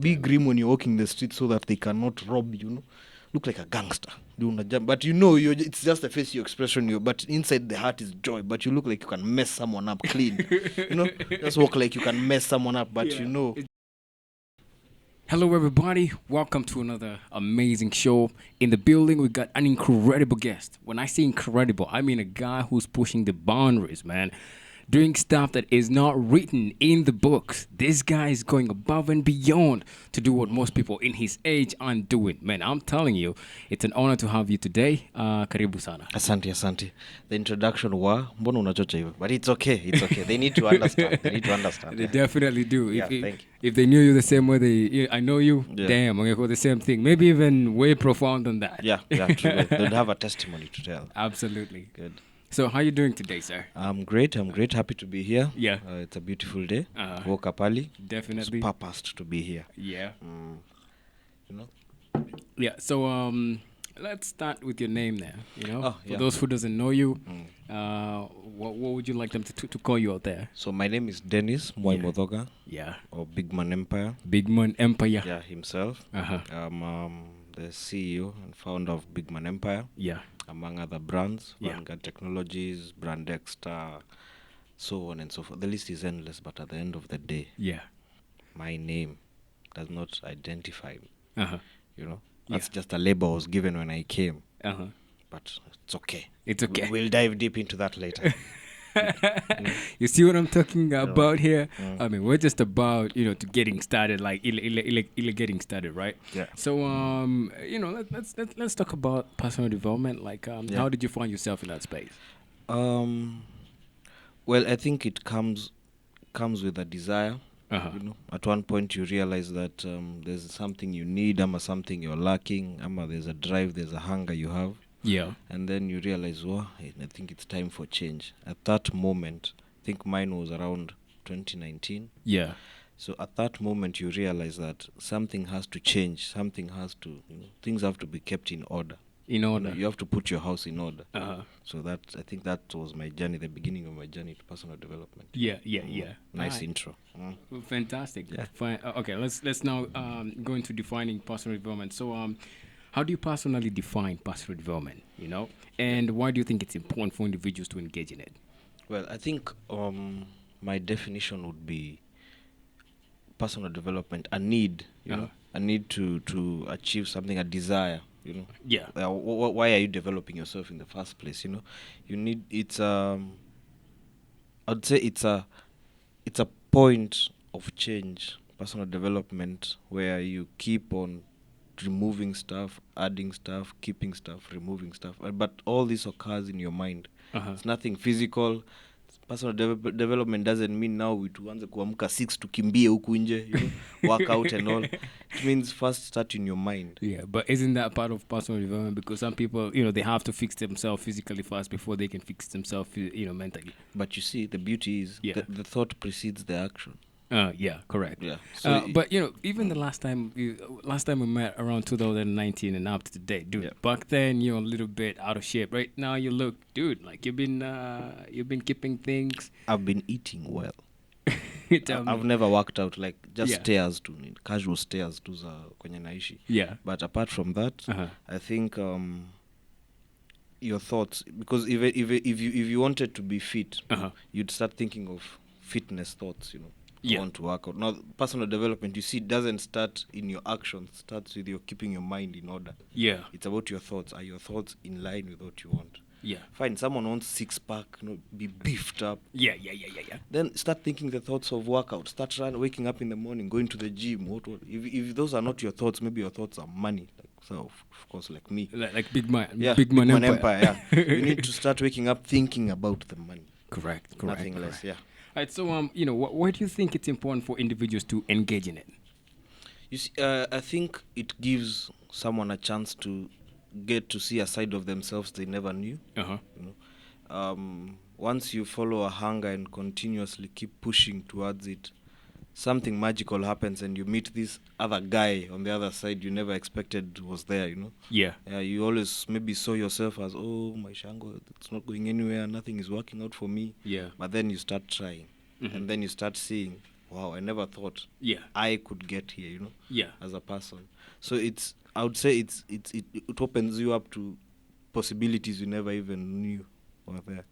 Be grim when you're walking the street so that they cannot rob you. Look like a gangster. But it's just the face, your expression, but inside the heart is joy. But you look like you can mess someone up clean. Just walk like you can mess someone up, but Hello, everybody. Welcome to another amazing show. In the building, we got an incredible guest. When I say incredible, I mean a guy who's pushing the boundaries, man. Doing stuff that is not written in the books. This guy is going above and beyond to do what most people in his age aren't doing. Man, I'm telling you, it's an honor to have you today. Karibu sana. Asante. The introduction mbona unachocha hivyo? But it's okay. They need to understand. They definitely do. Yeah, thank you. If they knew you the same way I know you, Yeah. damn, I'm going to go the same thing. Maybe even way profound than that. Yeah, true. They'd have a testimony to tell. Absolutely. Good. So how you doing today, sir? I'm great. Happy to be here. Yeah. It's a beautiful day. Woke up early. Definitely. It's purposed to be here. Yeah. You know? Yeah. So let's start with your name there. For yeah. those who doesn't know you, what would you like them to call you out there? So my name is Dennis Moimodoga. Yeah. Or Big Man Empire. Big Man Empire. Yeah, himself. I'm the CEO and founder of Big Man Empire. Yeah. Among other brands, Yeah. Vanguard Technologies, Brand Extra, so on and so forth. The list is endless, but at the end of the day, Yeah. my name does not identify me. Yeah. That's just a label I was given when I came. But it's okay. It's okay. We'll dive deep into that later. You see what I'm talking about here? I mean, we're just about to getting started, like getting started, right? Yeah. So let's talk about personal development. Like, how did you find yourself in that space? Well, I think it comes with a desire. At one point you realize that there's something you need, something you're lacking, there's a drive, there's a hunger you have. Yeah. And then you realize, I think it's time for change. At that moment, I think mine was around 2019. Yeah. So at that moment, you realize that something has to change. Something has to, things have to be kept in order. In order. You have to put your house in order. So I think that was my journey, the beginning of my journey to personal development. Yeah. Nice intro. Fantastic. Yeah. Fine. Okay, let's now go into defining personal development. So how do you personally define personal development, And why do you think it's important for individuals to engage in it? Well, I think my definition would be personal development, a need, a need to achieve something, a desire, Yeah. Why are you developing yourself in the first place, You need, I'd say it's a point of change, personal development, where you keep on removing stuff, adding stuff, keeping stuff, removing stuff. But all this occurs in your mind. It's nothing physical. Personal development doesn't mean now tuanze kuamka 6 tukimbie huku nje, work out and all. It means first start in your mind. Yeah, but isn't that part of personal development? Because some people, they have to fix themselves physically first before they can fix themselves, mentally. But you see, the beauty is the thought precedes the action. Yeah, correct. Yeah. So, but even the last time we met around 2019 and up to today, dude. Back then you're a little bit out of shape. Right now you look, dude, like you've been keeping things. I've been eating well. I've never worked out, like just stairs to casual stairs to za kwenye naishi. Yeah. But apart from that, I think your thoughts, because if you wanted to be fit, you'd start thinking of fitness thoughts, Yeah. want to work out. Now, personal development, you see, doesn't start in your actions. It starts with your keeping your mind in order. Yeah. It's about your thoughts. Are your thoughts in line with what you want? Yeah. Fine, someone wants six-pack, be beefed up. Yeah. Then start thinking the thoughts of workout. Start waking up in the morning, going to the gym. What? If those are not your thoughts, maybe your thoughts are money. Of course, like me. Like big man. Yeah, big man empire. You need to start waking up thinking about the money. Correct. Nothing less, yeah. All right, so why do you think it's important for individuals to engage in it? You see, I think it gives someone a chance to get to see a side of themselves they never knew. Once you follow a hunger and continuously keep pushing towards it, something magical happens and you meet this other guy on the other side you never expected was there, Yeah. You always maybe saw yourself as, my shango, it's not going anywhere, nothing is working out for me. Yeah. But then you start trying, and then you start seeing, wow, I never thought Yeah. I could get here, Yeah. as a person. So I would say it opens you up to possibilities you never even knew were there.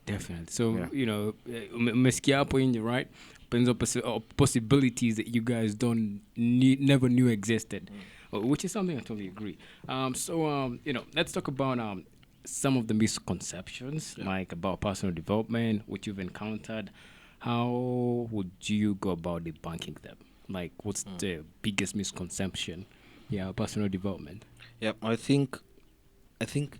Definitely. So, Yeah. umesikia hapo nje, right? Opens up possibilities that you guys don't never knew existed, which is something I totally agree. Let's talk about some of the misconceptions, like about personal development, which you've encountered. How would you go about debunking them? Like, what's the biggest misconception? Yeah, personal development. Yeah, I think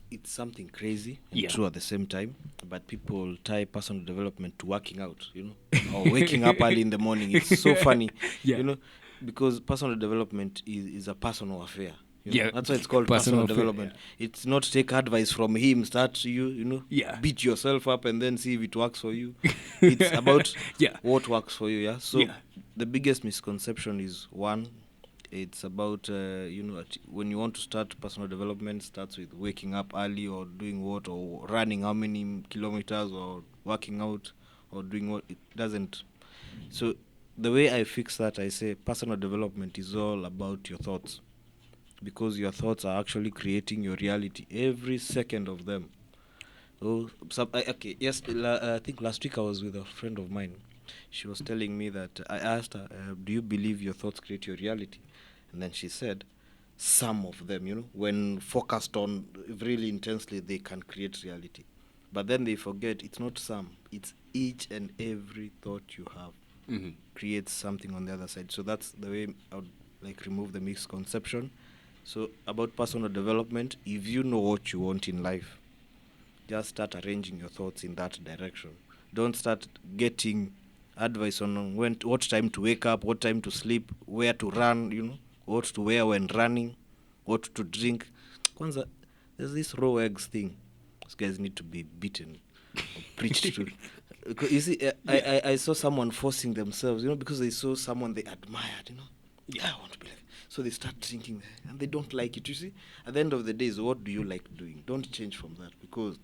it's something crazy and Yeah. true at the same time, but people tie personal development to working out, or waking up early in the morning. It's so funny, Yeah. you know, because personal development is a personal affair. Yeah. That's why it's called Personal personal affair, development. yeah. It's not take advice from him, start Yeah. beat yourself up and then see if it works for you. It's about Yeah. what works for you, yeah. So Yeah. the biggest misconception is one, it's about when you want to start personal development, starts with waking up early or doing what, or running how many kilometers, or working out, or doing what. It doesn't. So the way I fix that, I say personal development is all about your thoughts, because your thoughts are actually creating your reality, every second of them. Okay, yes. I think last week I was with a friend of mine. She was telling me that I asked her, "Do you believe your thoughts create your reality?" And then she said, "Some of them, when focused on really intensely, they can create reality. But then they forget it's not some; it's each and every thought you have creates something on the other side." So that's the way I would like remove the misconception. So about personal development, if you know what you want in life, just start arranging your thoughts in that direction. Don't start getting advice on what time to wake up, what time to sleep, where to run, what to wear when running, what to drink. Kwanza, there's this raw eggs thing. These guys need to be beaten or preached to. Because you see, I saw someone forcing themselves, because they saw someone they admired. I want to be like. So they start drinking and they don't like it. You see, at the end of the day, so what do you like doing? Don't change from that, because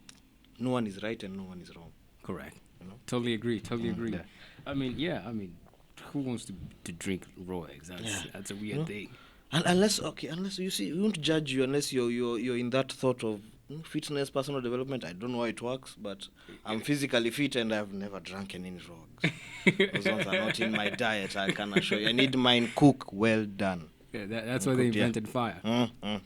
no one is right and no one is wrong. Correct. You know? Totally agree. Totally agree. Yeah. I mean, who wants to drink raw eggs? That's a weird thing. And unless you see, we won't judge you unless you're in that thought of fitness, personal development. I don't know how it works, but I'm physically fit and I've never drunk any drugs. Those ones are not in my diet. I can assure you. I need mine cook well done. Yeah, that's why they invented fire.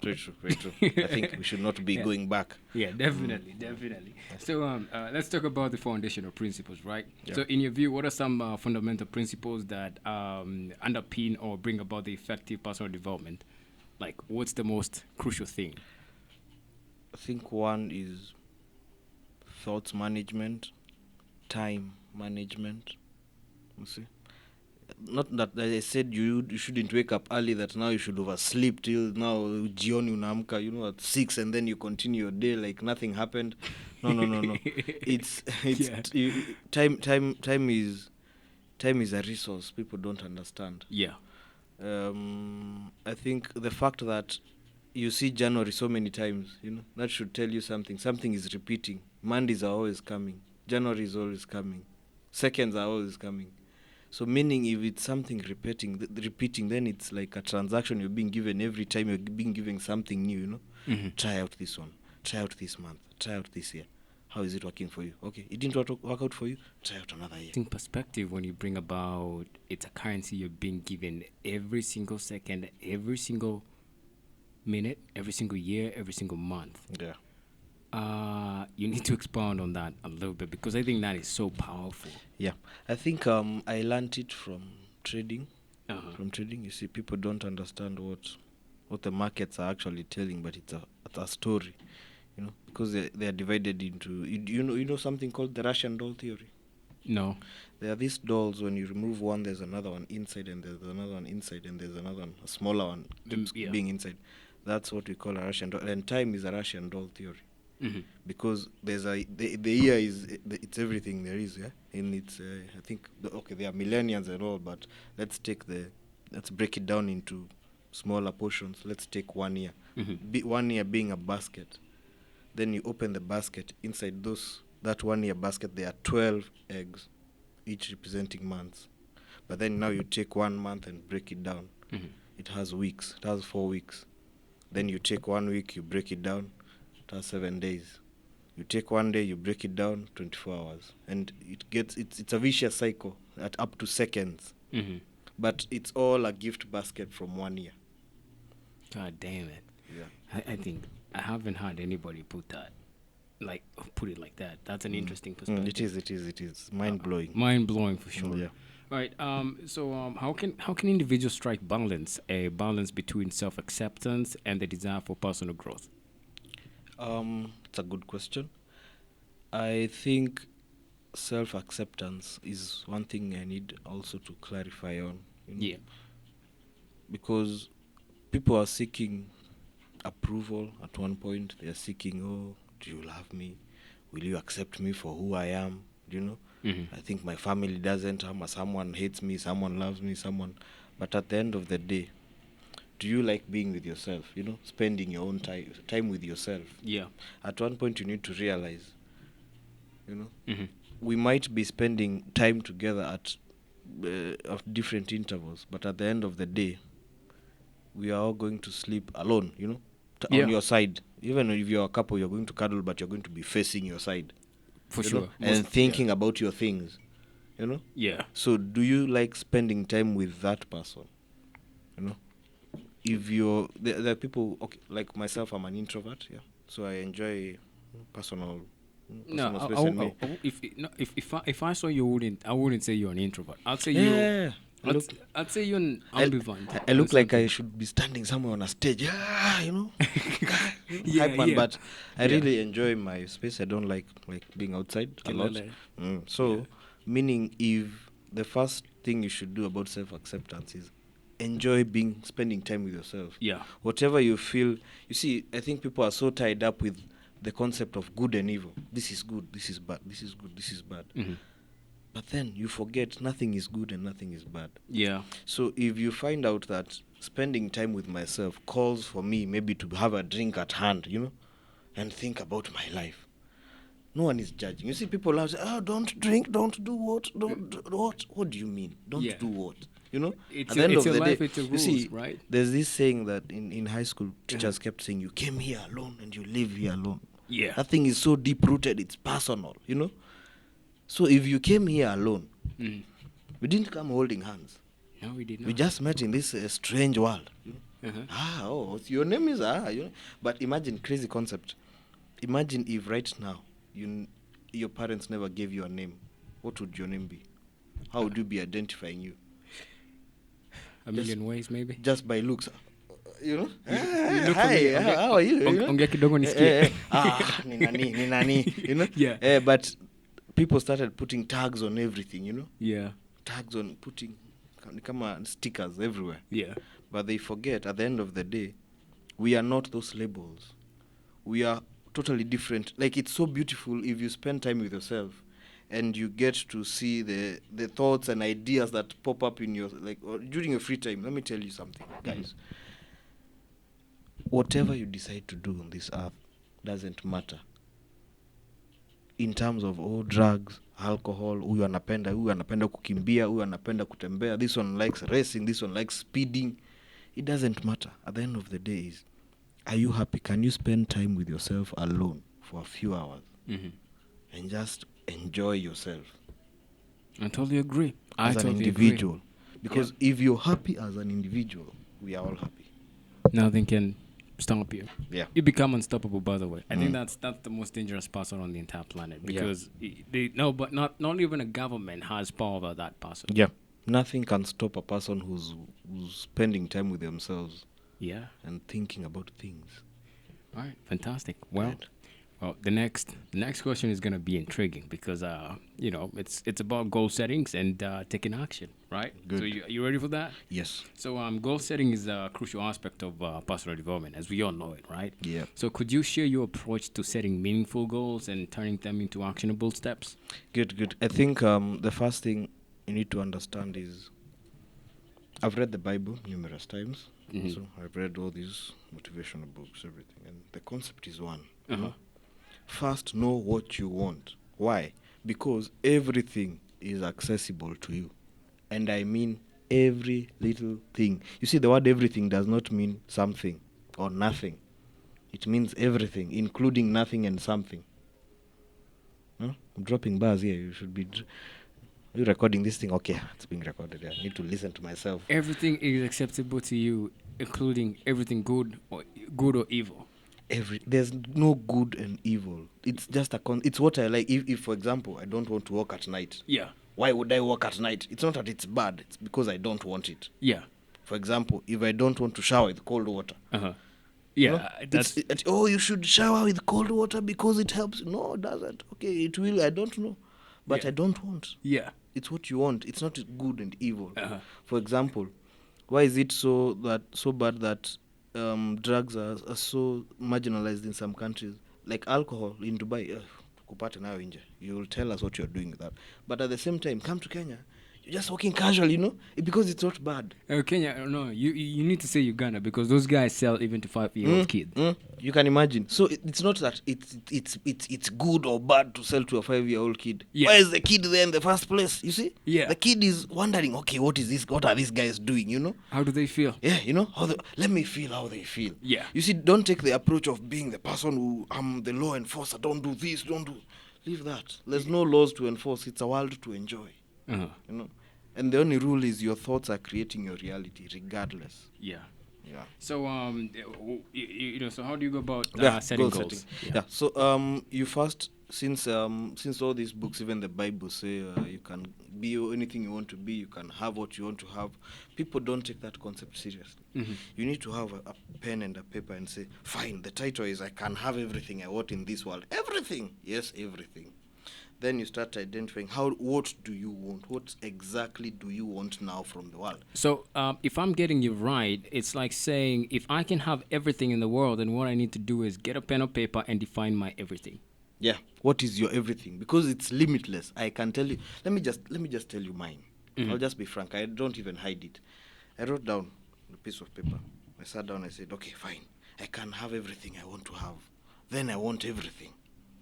Very true, very true. I think we should not be going back. Yeah, definitely, definitely. So let's talk about the foundational principles, right? Yeah. So in your view, what are some fundamental principles that underpin or bring about the effective personal development? Like, what's the most crucial thing? I think one is thoughts management, time management. You see, not that I said you shouldn't wake up early, that now you should oversleep till now jioni unaamka at 6 and then you continue your day like nothing happened. No. it's Yeah. time is a resource people don't understand. Yeah. I think the fact that you see January so many times, that should tell you something is repeating. Mondays are always coming, January is always coming, seconds are always coming. So meaning if it's something repeating, then it's like a transaction you're being given every time you're being given something new. Try out this one, try out this month, try out this year. How is it working for you? Okay, it didn't work out for you, try out another year. In perspective, when you bring about it's a currency you're being given every single second, every single minute, every single year, every single month. Yeah. You need to expound on that a little bit, because I think that is so powerful. Yeah, I think I learned it from trading. From trading, you see, people don't understand what the markets are actually telling, but it's a story, because they are divided into you know something called the Russian doll theory. No. There are these dolls. When you remove one, there's another one inside, and there's another one inside, and there's another one, a smaller one, Yeah. being inside. That's what we call a Russian doll, and time is a Russian doll theory. Because there's the year it's everything there is, yeah, and it's I think there are millennials and all, but let's break it down into smaller portions. Let's take 1 year. 1 year being a basket. Then you open the basket. Inside that 1 year basket there are 12 eggs, each representing months. But then now you take 1 month and break it down. Mhm. It has weeks. It has 4 weeks. Then you take 1 week, you break it down. It has 7 days. You take 1 day, you break it down, 24 hours. And it's a vicious cycle at up to seconds. Mhm. But it's all a gift basket from 1 year. God damn it. Yeah. I think I haven't had anybody put it like that. That's an interesting perspective. It is mind blowing. Mind blowing for sure. Yeah. All right. So how can individuals strike a balance between self acceptance and the desire for personal growth? It's a good question. I think self acceptance is one thing I need also to clarify on. Yeah. Because people are seeking approval at one point. They are seeking, oh, do you love me? Will you accept me for who I am? Mhm. I think my family doesn't. Someone hates me, someone loves me, someone. But at the end of the day, do you like being with yourself? Spending your own time with yourself. Yeah. At one point, you need to realize, you know, Mhm. we might be spending time together at of different intervals, but at the end of the day, we are all going to sleep alone, Yeah. on your side. Even if you're a couple, you're going to cuddle, but you're going to be facing your side, For you sure. know, and thinking about your things, Yeah. So do you like spending time with that person? You know, if there are people, okay, like myself, I'm an introvert, yeah. So I enjoy personal, No, personal space and me. if I saw you, I wouldn't say you're an introvert. I'd say Yeah, I look, I'd say you're an I, ambivert. I or look like I something. should be standing somewhere on a stage, yeah, Yeah, hype man. yeah. But I Yeah. really enjoy my space. I don't like being outside a lot. Kelele. So, meaning if the first thing you should do about self acceptance is enjoy spending time with yourself. Yeah. Whatever you feel, you see, I think people are so tied up with the concept of good and evil. This is good, this is bad, this is good, this is bad. Mhm. But then you forget nothing is good and nothing is bad. Yeah. So if you find out that spending time with myself calls for me maybe to have a drink at hand, and think about my life, no one is judging. You see, people love say, "Oh, don't drink, don't do what, don't do what." What do you mean? Don't Yeah. do what? It's At your, the end it's of your the life, day, it's your you rules, see, right? there's this saying that in high school teachers kept saying, "You came here alone and you live here alone." Yeah. That thing is so deep rooted. It's personal. So if you came here alone, Mhm. we didn't come holding hands. No, we did not. We just met in this strange world. Uh-huh. Your name is But imagine crazy concept. Imagine if right now your parents never gave you a name. What would your name be? How would you be identifying you? A million ways, maybe. Just by looks. You know? You look Hi, familiar. how are you? Ongea kidogo nisikie. Ni nani. Yeah. But people started putting tags on everything. Yeah. Tags on putting kama stickers everywhere. Yeah. But they forget at the end of the day, we are not those labels. We are totally different. Like, it's so beautiful if you spend time with yourself and you get to see the thoughts and ideas that pop up in your, or during your free time. Let me tell you something, guys. Whatever you decide to do on this earth doesn't matter. In terms of drugs, alcohol, huyu anapenda kukimbia, huyu anapenda kutembea, this one likes racing, this one likes speeding. It doesn't matter. At the end of the day is, are you happy? Can you spend time with yourself alone for a few hours and just enjoy yourself I totally agree. as an totally individual? agree. Because if you're happy as an individual, we are all happy. Nothing can stop you. Yeah. You become unstoppable. By the way, I think that's the most dangerous person on the entire planet because but not even a government has power over that person. Yeah. Nothing can stop a person who's spending time with themselves. Yeah. And thinking about things. All right. Fantastic. Well, Right. well, the next question is gonna be intriguing because it's about goal settings and taking action, right? Good. So you ready for that? Yes. So goal setting is a crucial aspect of personal development, as we all know it, right? Yeah. So could you share your approach to setting meaningful goals and turning them into actionable steps? Good. I think the first thing you need to understand is, I've read the Bible numerous times. So I've read all these motivational books, everything. And the concept is one. First, know what you want. Why? Because everything is accessible to you. And I mean every little thing. You see, the word everything does not mean something or nothing. It means everything, including nothing and something. Huh? I'm dropping bars here. You should be. You recording this thing? Okay, it's being recorded. I need to listen to myself. Everything is acceptable to you, including everything good or evil. There's no good and evil. It's just it's what I like. If for example I don't want to walk at night, Yeah. why would I walk at night? It's not that it's bad, it's because I don't want it. Yeah. For example, if I don't want to shower with cold water, Uh-huh. you Yeah, know, that's oh, you should shower with cold water because it helps. No, it doesn't. Okay, it will. I don't know, but Yeah. I don't want. yeah. It's what you want. It's not good and evil. Uh-huh. For example, why is it so bad that drugs are so marginalized in some countries, like alcohol in Dubai? Kupate nayo nje. You will tell us what you're doing with that. But at the same time, come to Kenya, you're just walking casual, because it's not bad. Kenya, no, you need to say Uganda because those guys sell even to 5-year-old kids. You can imagine. So it's not that it's good or bad to sell to a 5-year-old kid. Yeah. Why is the kid there in the first place? You see? Yeah. The kid is wondering, okay, what is this? What are these guys doing? How do they feel? Yeah, let me feel how they feel. Yeah. You see, don't take the approach of being the person who I'm the law enforcer. Don't do this. Don't do. Leave that. There's no laws to enforce. It's a world to enjoy. Uh-huh. And the only rule is your thoughts are creating your reality, regardless. Yeah. Yeah. So so how do you go about setting goal goals? setting. Yeah. So you first, since all these books, even the Bible, say you can be anything you want to be, you can have what you want to have. People don't take that concept seriously. Mm-hmm. You need to have a pen and a paper and say, fine, the title is I can have everything I want in this world. Everything. Yes, everything. Then you start identifying what do you want? What exactly do you want now from the world? So if I'm getting you right, it's like saying if I can have everything in the world, then what I need to do is get a pen or paper and define my everything. Yeah. What is your everything? Because it's limitless. I can tell you. Let me just tell you mine. Mm-hmm. I'll just be frank. I don't even hide it. I wrote down a piece of paper. I sat down. I said, okay, fine. I can have everything I want to have. Then I want everything.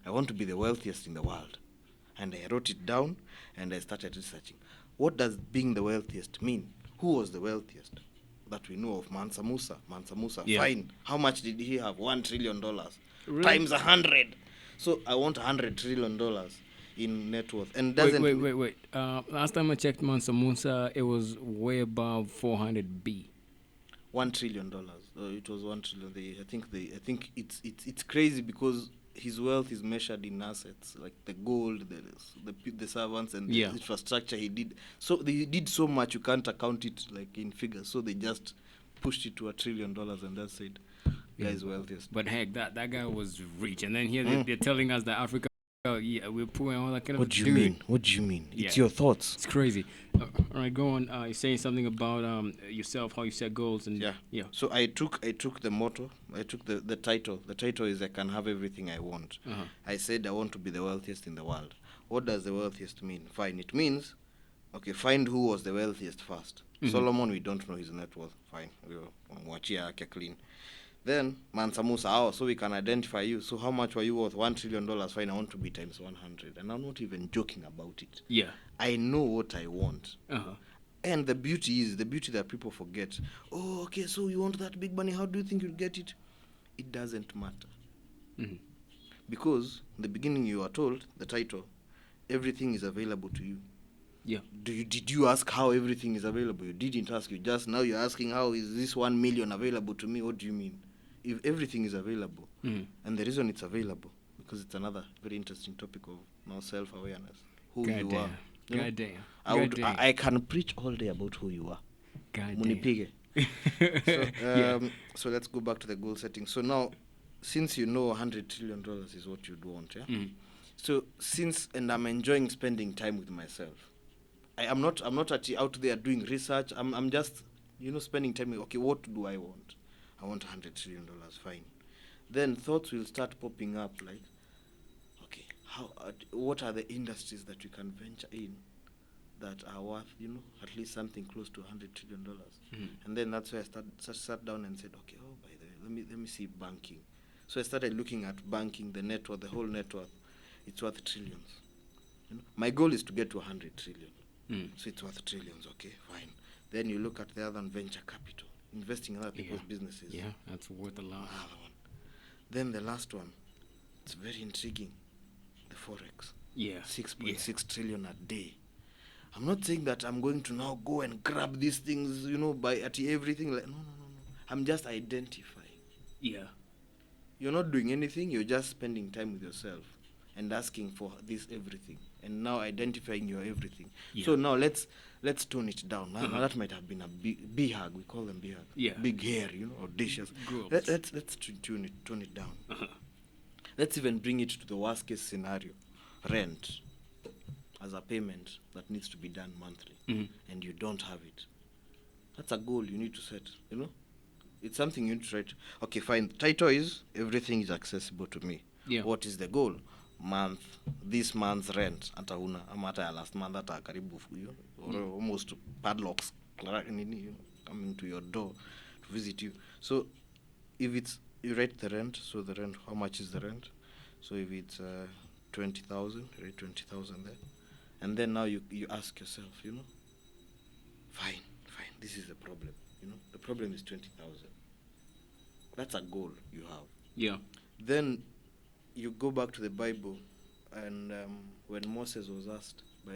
I want to be the wealthiest in the world. And I wrote it down and I started researching. What does being the wealthiest mean? Who was the wealthiest? That we know of, Mansa Musa. Mansa Musa, Yeah. fine. How much did he have? $1 trillion. Really? Times 100. So I want $100 trillion in net worth. And doesn't Wait. Last time I checked Mansa Musa, it was way above 400B. $1 trillion. It was 1 trillion. I think it's crazy because his wealth is measured in assets like the gold, the servants, and the infrastructure he did. So they did so much you can't account it like in figures. So they just pushed it to $1 trillion, and that said, guy's wealthiest. But heck, that guy was rich, and then here they're telling us that Africa, we're poor and all that kind of. What do you mean? What do you mean? Yeah. It's your thoughts. It's crazy. All right, go on. You're saying something about yourself, how you set goals, and Yeah. So I took the motto. I took the title. The title is I can have everything I want. Uh-huh. I said I want to be the wealthiest in the world. What does the wealthiest mean? Fine. It means, okay, find who was the wealthiest first. Mm-hmm. Solomon, we don't know his net worth. Fine. We'll mwachia yake clean. Then Mansa Musa, so we can identify you. So how much were you worth? $1 trillion. Fine, I want to be times 100. And I'm not even joking about it. Yeah. I know what I want. Uh-huh. And the beauty that people forget. Oh, okay, so you want that big money. How do you think you'll get it? It doesn't matter. Mm-hmm. Because in the beginning you are told, the title, everything is available to you. Yeah. Did you ask how everything is available? You didn't ask. You just now you're asking how is this 1 million available to me? What do you mean? If everything is available, and the reason it's available, because it's another very interesting topic of now self-awareness. Who God you damn. are. You know? God damn. I can preach all day about who you are. God Munipige. damn. So let's go back to the goal setting. So now, since you know $100 trillion is what you'd want, yeah? Mm. So and I'm enjoying spending time with myself. I'm not out there doing research. I'm just, spending time with, okay, what do I want? I want $100 trillion, fine. Then thoughts will start popping up like, okay, what are the industries that we can venture in that are worth, at least something close to $100 trillion? Mm-hmm. And then that's where I sat down and said, okay, by the way, let me see banking. So I started looking at banking, the whole net worth. It's worth trillions. My goal is to get to $100 trillion. So it's worth trillions. Okay, fine. Then you look at the other one, venture capital, investing in other people's businesses. Yeah, that's worth a lot. Another one. Then the last one, it's very intriguing, the forex. Yeah. 6.6 trillion a day. I'm not saying that I'm going to now go and grab these things, by at everything. Like, no. I'm just identifying. Yeah. You're not doing anything. You're just spending time with yourself and asking for this everything, and now identifying your everything. Yeah. So now let's tone it down. Now that might have been a big hug. We call them big hug. Yeah. Big hair, audacious. Groups. Let's tone it down. Let's even bring it to the worst case scenario: rent as a payment that needs to be done monthly, and you don't have it. That's a goal you need to set. It's something you need to write. Okay, fine. The title is everything is accessible to me. Yeah. What is the goal? This month's rent hata una ama hata ya last month hata karibu or almost padlocks coming to your door to visit you. So if it's, you write the rent, so the rent, how much is the rent? So if it's 20,000, you write 20,000 there, and then now you ask yourself, fine, this is the problem. The problem is 20,000. That's a goal you have. Yeah. Then you go back to the Bible, and when Moses was asked by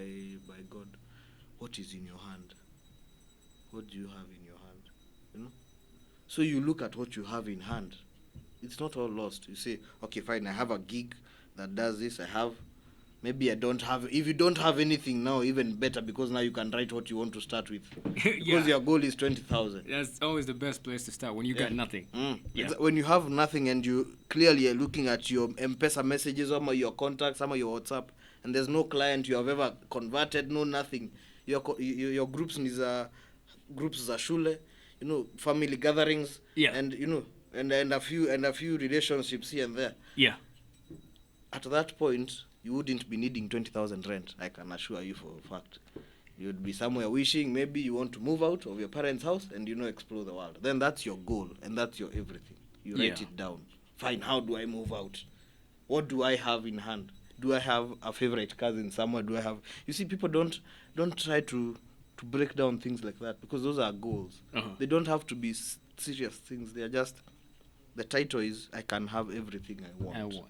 God, what is in your hand? What do you have in your hand? So you look at what you have in hand. It's not all lost. You say, okay, fine, I have a gig that does this. Maybe I don't have. If you don't have anything now, even better, because now you can write what you want to start with. Because your goal is 20,000. That's always the best place to start when you got nothing. Yeah. When you have nothing and you clearly are looking at your M-Pesa messages, or your contacts, or your WhatsApp, and there's no client you have ever converted, no nothing. Your groups is groups za shule, family gatherings, and and a few relationships here and there. Yeah. At that point, you wouldn't be needing 20,000 rent. I can assure you for a fact. You'd be somewhere wishing maybe you want to move out of your parents' house and explore the world. Then that's your goal and that's your everything. You write it down. Fine, how do I move out? What do I have in hand? Do I have a favorite cousin somewhere? Do I have? You see, people don't try to break down things like that, because those are goals. They don't have to be serious things. They are just, the title is, I can have everything I want.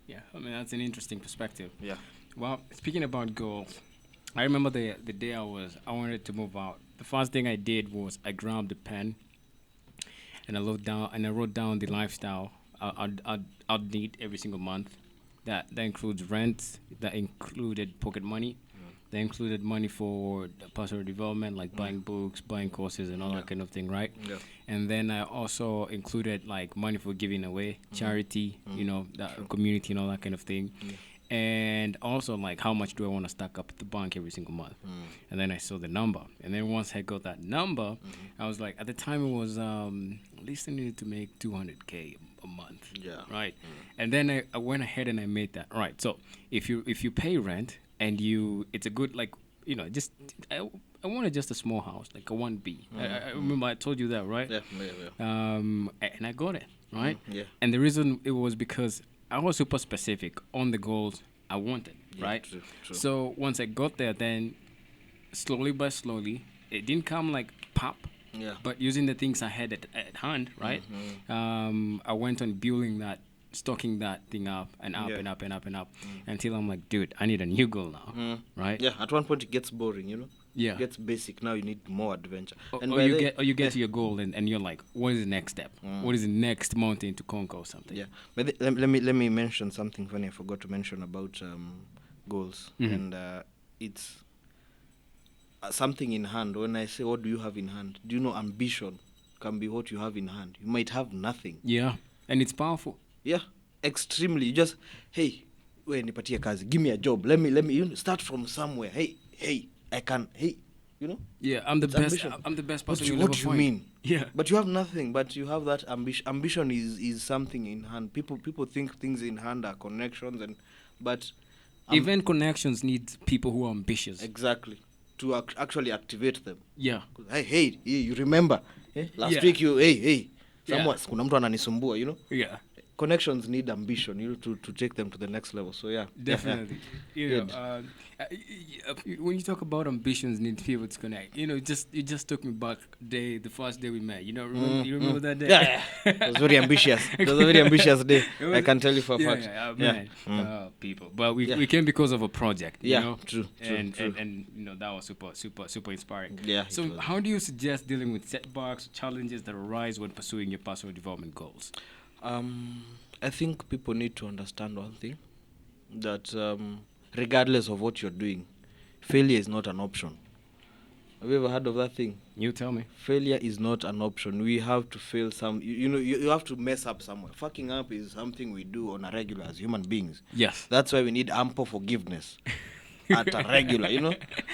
Yeah, I mean, that's an interesting perspective. Yeah. Well, speaking about goals, I remember the day I wanted to move out. The first thing I did was I grabbed a pen and I wrote down the lifestyle I'd need every single month. That includes rent, that included pocket money, that included money for personal development, like buying books, buying courses, and all that kind of thing, right? Yeah. And then I also included like money for giving away, charity, that community and all that kind of thing. And also like how much do I want to stack up at the bank every single month. And then I saw the number. And then once I got that number, I was like, at the time it was at least I needed to make 200K a month. Yeah. Right. And then I went ahead and I made that. Right. So if you pay rent and it's a good, like, just I wanted just a small house, like a 1B. I remember I told you that, right? Yeah. And I got it, right? Yeah. And the reason it was because I was super specific on the goals I wanted, right? True. So once I got there, then slowly by slowly, it didn't come like pop. Yeah. But using the things I had at hand, right? I went on building that, stocking that thing up and up and up and up and up until I'm like, dude, I need a new goal now, right? Yeah. At one point it gets boring, Yeah. It gets basic. Now you need more adventure. Or you get to your goal and you're like, what is the next step? What is the next mountain to conquer or something? Yeah. But let me mention something funny I forgot to mention about goals. And it's something in hand. When I say, what do you have in hand? Do you know ambition can be what you have in hand? You might have nothing. Yeah. And it's powerful. Yeah. Extremely. You just, hey, nipatie kazi. Give me a job. Let me start from somewhere. Hey, I can. Hey, Yeah, I'm the best. ambition. I'm the best person. What do you mean? Yeah. But you have nothing. But you have that ambition. Ambition is something in hand. People think things in hand are connections, but even connections need people who are ambitious. Exactly, to actually activate them. Yeah. Hey, you remember? Last week you hey. Someone, kuna mtu ananisumbua, Yeah. connections need ambition, to take them to the next level. So yeah, Definitely. You Good. know, when you talk about ambitions need people to connect, you just took me back the first day we met. You remember that day? Yeah, it was very ambitious. It was a very ambitious day. It I was- can tell you for a fact. man. People. But we came because of a project, Yeah, true, and, true. and that was super inspiring. Yeah, it So was. how do you suggest dealing with setbacks, challenges that arise when pursuing your personal development goals? I think people need to understand one thing, that regardless of what you're doing, failure is not an option. Have you ever heard of that thing? You tell me. Failure is not an option. We have to fail you have to mess up somewhere. Fucking up is something we do on a regular as human beings. Yes. That's why we need ample forgiveness at a regular,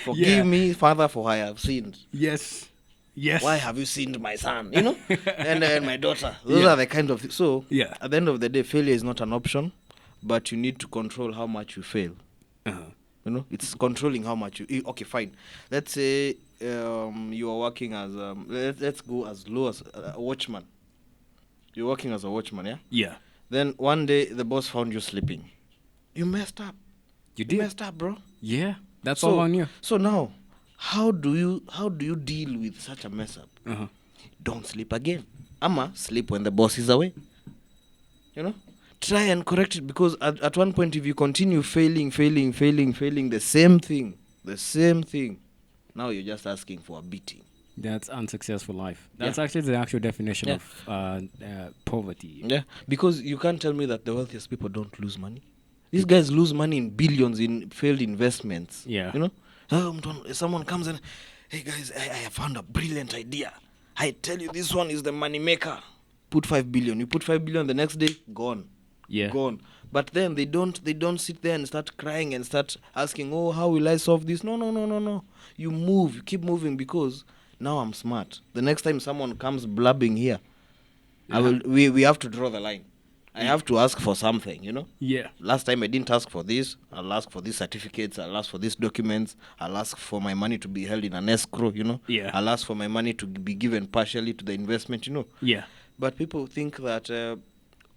Forgive Yeah. me, Father, for I have sinned. Yes. Yes. Why have you sinned, my son? And my daughter. Those Yeah. are the kind of things. So, Yeah. at the end of the day, failure is not an option, but you need to control how much you fail. Uh-huh. It's controlling how much you. Okay, fine. Let's say you are working as let's go as low as a watchman. You're working as a watchman, yeah. Yeah. Then one day the boss found you sleeping. You messed up. You You did. messed up, bro. Yeah. That's all on you. So now, how do you deal with such a mess up? Uh-huh. Don't sleep again. Sleep when the boss is away. Try and correct it, because at one point, if you continue failing the same thing, now you're just asking for a beating. That's unsuccessful life. That's Yeah. actually the actual definition Yeah. of poverty. Yeah, because you can't tell me that the wealthiest people don't lose money. These guys lose money in billions in failed investments. Yeah. Someone comes and, hey guys, I found a brilliant idea. I tell you, this one is the money maker. Put 5 billion. You put 5 billion, the next day, gone. Yeah. Gone. But then they don't sit there and start crying and start asking, oh, how will I solve this? No. You move, you keep moving, because now I'm smart. The next time someone comes blabbing here, we have to draw the line. I have to ask for something, Yeah. Last time I didn't ask for this. I'll ask for these certificates. I'll ask for these documents. I'll ask for my money to be held in an escrow, Yeah. I'll ask for my money to be given partially to the investment, Yeah. But people think that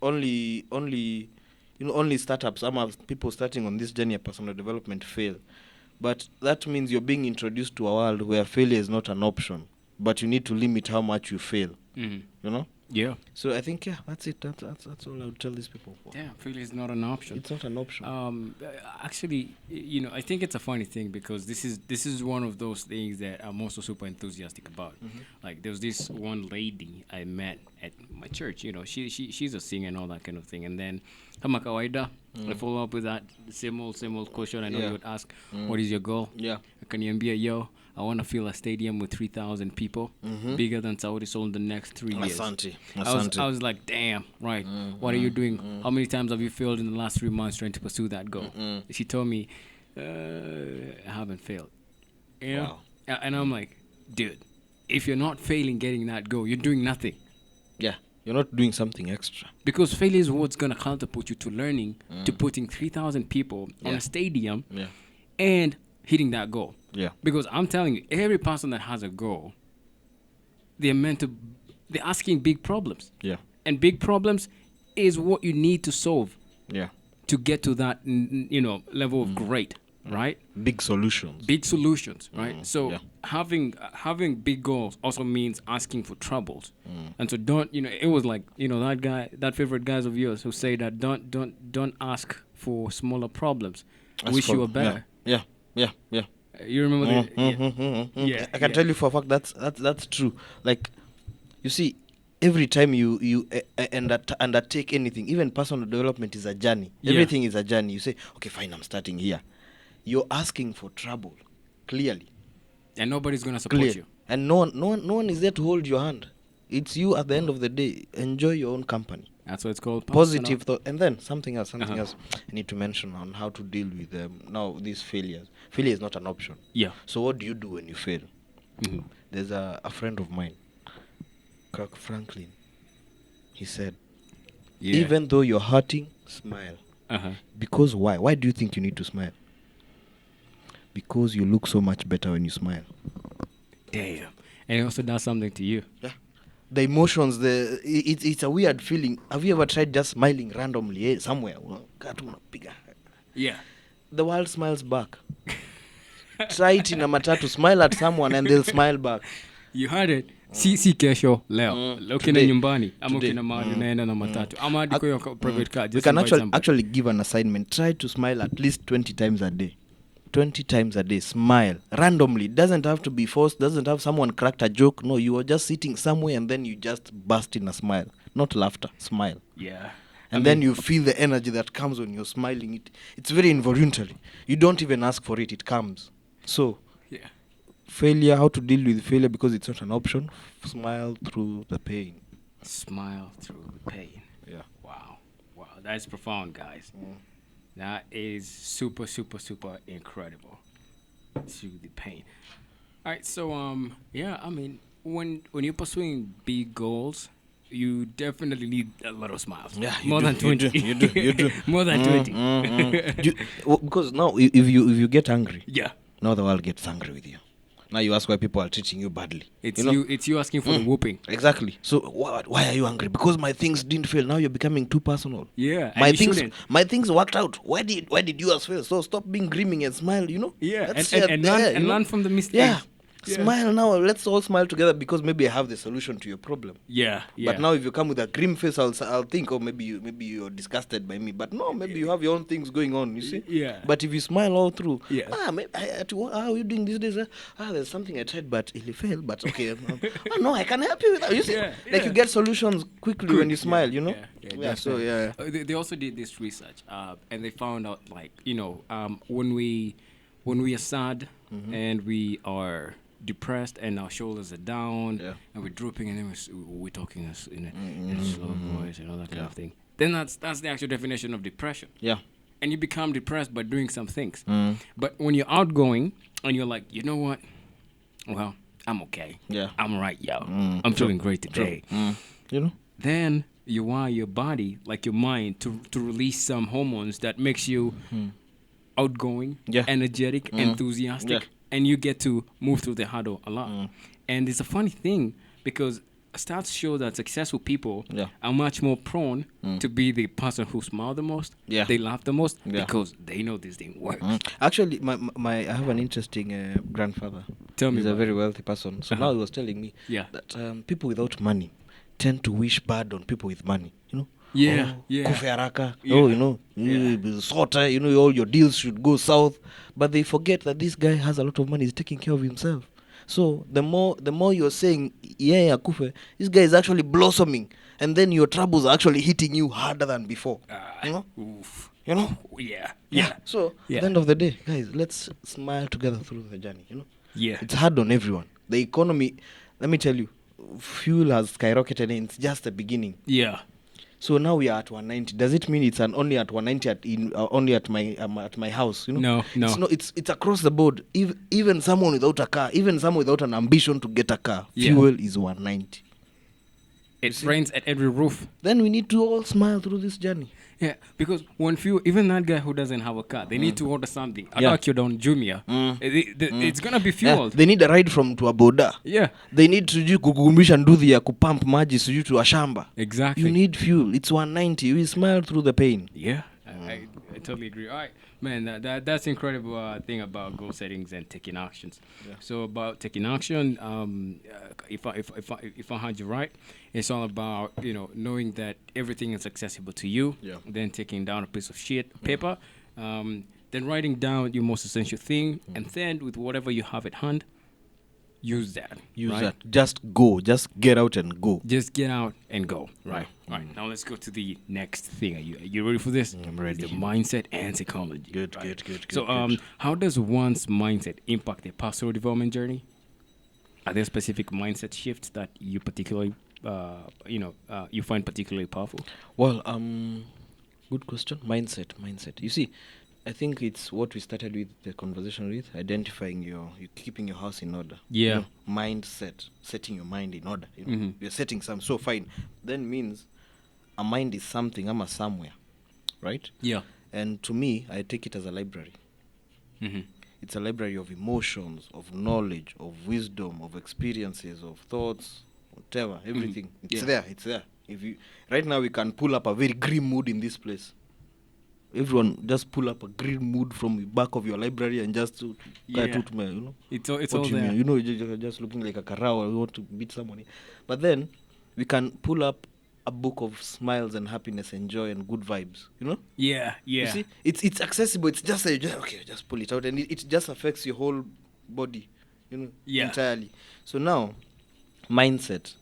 only startups, some people starting on this journey of personal development fail. But that means you're being introduced to a world where failure is not an option, but you need to limit how much you fail, Mm-hmm. Yeah. So I think, that's it. That's all I would tell these people. Yeah. Failure is not an option. It's not an option. Actually, I think it's a funny thing, because this is one of those things that I'm also super enthusiastic about. Like, there's this one lady I met at my church. She's a singer and all that kind of thing. And then, kama kawaida, I follow up with that same old question. I know you would ask, what is your goal? Yeah. Akaniambia, yo, I want to fill a stadium with 3,000 people, bigger than Saudi Soul in the next 3 years. Asante. I was like, damn, right. What are you doing? How many times have you failed in the last 3 months trying to pursue that goal? She told me, I haven't failed. Wow. And I'm like, dude, if you're not failing getting that goal, you're doing nothing. Yeah. You're not doing something extra. Because failure is what's going to catapult you to learning, to putting 3,000 people on Yeah. a stadium Yeah. and hitting that goal. Yeah. Because I'm telling you, every person that has a goal, they're asking big problems. Yeah. And big problems is what you need to solve Yeah. to get to that, level of great, right? Big solutions. Big solutions, right? So yeah. having big goals also means asking for troubles. And so it was like, that favorite guys of yours who say that don't ask for smaller problems. Wish you were better. Yeah. You remember that? Yeah. I can tell you for a fact that's true. Like, you see, every time you undertake anything, even personal development is a journey. Yeah. Everything is a journey. You say, okay, fine, I'm starting here. You're asking for trouble, clearly. And nobody's gonna support Clear. you. And no one is there to hold your hand. It's you at the end of the day. Enjoy your own company. That's what it's called. Positive thought. And then something else Uh-huh. I need to mention on how to deal with now these failures. Failure is not an option. Yeah. So what do you do when you fail? Mhm. There's a friend of mine, Kirk Franklin. He said, Yeah. even though you're hurting, smile. Uh-huh. Because why? Why do you think you need to smile? Because you look so much better when you smile. Damn. And it also does something to you. Yeah. the emotions, it's a weird feeling. Have you ever tried just smiling randomly somewhere? Yeah. The world smiles back. Try it in a matatu, smile at someone and they'll smile back. You heard it. Si kesho leo. Leo kina Today. nyumbani. Ama Today. kina mahali unaenda na matatu. Ama hadi kwa hiyo private car. We Just can invite somebody. actually give an assignment. Try to smile at least 20 times a day. 20 times a day. Smile. Randomly. Doesn't have to be forced. Doesn't have someone cracked a joke. No, you are just sitting somewhere and then you just burst in a smile. Not laughter. Smile. Yeah. And then you feel the energy that comes when you're smiling. It's very involuntary. You don't even ask for it. It comes. So, Yeah. failure, how to deal with failure because it's not an option. Smile through the pain. Smile through the pain. Yeah. Wow. Wow. That's profound, guys. That is super, super, super incredible. Through the pain. All right. So, yeah, I mean, when you're pursuing big goals, you definitely need a lot of smiles. Yeah, More than 20. You do. More than 20. Because now, if you get angry, Yeah. now the world gets angry with you. Now you ask why people are treating you badly. It's you know? it's you asking for the whooping. Exactly. So why are you angry? Because my things didn't fail. Now you're becoming too personal. Yeah. My and you things shouldn't. my things worked out. Why did yours fail? So stop being grieving and smile. Yeah. Let's And, share and, there, learn, and learn from the mistakes. Yeah. Yeah. Smile now. Let's all smile together because maybe I have the solution to your problem. Yeah. Yeah. But now if you come with a grim face, I'll think, oh, maybe you're disgusted by me. But no, maybe you have your own things going on, you see? Yeah. But if you smile all through, Yeah. how are you doing these days? There's something I tried, but it failed. But okay, no, I can help you with that. You see? Yeah, Like yeah. you get solutions quickly when you smile, you know? Yeah, so yeah. They also did this research, and they found out, like, when we are sad and we are depressed and our shoulders are down and we're drooping and then we're talking in a slow voice and all that kind of thing. Then that's the actual definition of depression. Yeah. And you become depressed by doing some things. But when you're outgoing and you're like, you know what? Well, I'm okay. Yeah. I'm right, yo. I'm feeling great today. You know? Then you wire your body, like your mind, to release some hormones that makes you outgoing, energetic, enthusiastic, and you get to move through the hurdle a lot. And it's a funny thing because stats show that successful people are much more prone to be the person who smiles the most, they laugh the most, because they know this thing works. Actually, I have an interesting grandfather. Tell me He's a about very wealthy person. So now he was telling me that people without money tend to wish bad on people with money, you know? Kufe haraka. Sota, all your deals should go south. But they forget that this guy has a lot of money. He's taking care of himself. So the more you're saying, kufe, this guy is actually blossoming. And then your troubles are actually hitting you harder than before. Oof. Yeah. So at the end of the day, guys, let's smile together through the journey, Yeah. It's hard on everyone. The economy, let me tell you, fuel has skyrocketed and it's just the beginning. Yeah. So now we are at 190. Does it mean it's only at 190 only at my house? No. It's across the board. Even someone without a car, even someone without an ambition to get a car, fuel is 190. It rains at every roof. Then we need to all smile through this journey. Yeah, because when fuel, even that guy who doesn't have a car, they need to order something. I know you're down Jumia. It's gonna be fueled. They need a ride to a boda. Yeah. They need to kugumisha nduthi ya kupump maji sijui to a shamba. Exactly. You need fuel. It's 190. We smile through the pain. Yeah, I totally agree. All right, man, that's incredible thing about goal settings and taking actions. Yeah. So about taking action, if I heard you right, it's all about knowing that everything is accessible to you. Yeah. Then taking down a piece of paper, then writing down your most essential thing, and then with whatever you have at hand, use that. Use that. Just go. Just get out and go. Just get out and go. Right. All right. Now let's go to the next thing. Are you ready for this? I'm ready. It's the mindset and psychology. Good. So, how does one's mindset impact their personal development journey? Are there specific mindset shifts that you particularly, you find particularly powerful? Well, good question. Mindset. You see, I think it's what we started with the conversation with, identifying you keeping your house in order. Yeah. Mindset, setting your mind in order. You're setting some, so fine. Then means a mind is something, I'm a somewhere, right? Yeah. And to me, I take it as a library. It's a library of emotions, of knowledge, of wisdom, of experiences, of thoughts, whatever, everything. It's Yeah. there. It's there. If you right now we can pull up a very grim mood in this place. Everyone just pull up a grim mood from the back of your library and just Yeah. you know. It's What all do you there. mean? You know, you're just looking like a karao. You want to beat somebody, but then we can pull up a book of smiles and happiness and joy and good vibes. You know. Yeah. You Yeah. see, it's accessible. It's just okay, just pull it out, and it just affects your whole body, you know, Yeah. entirely. So now, mindset.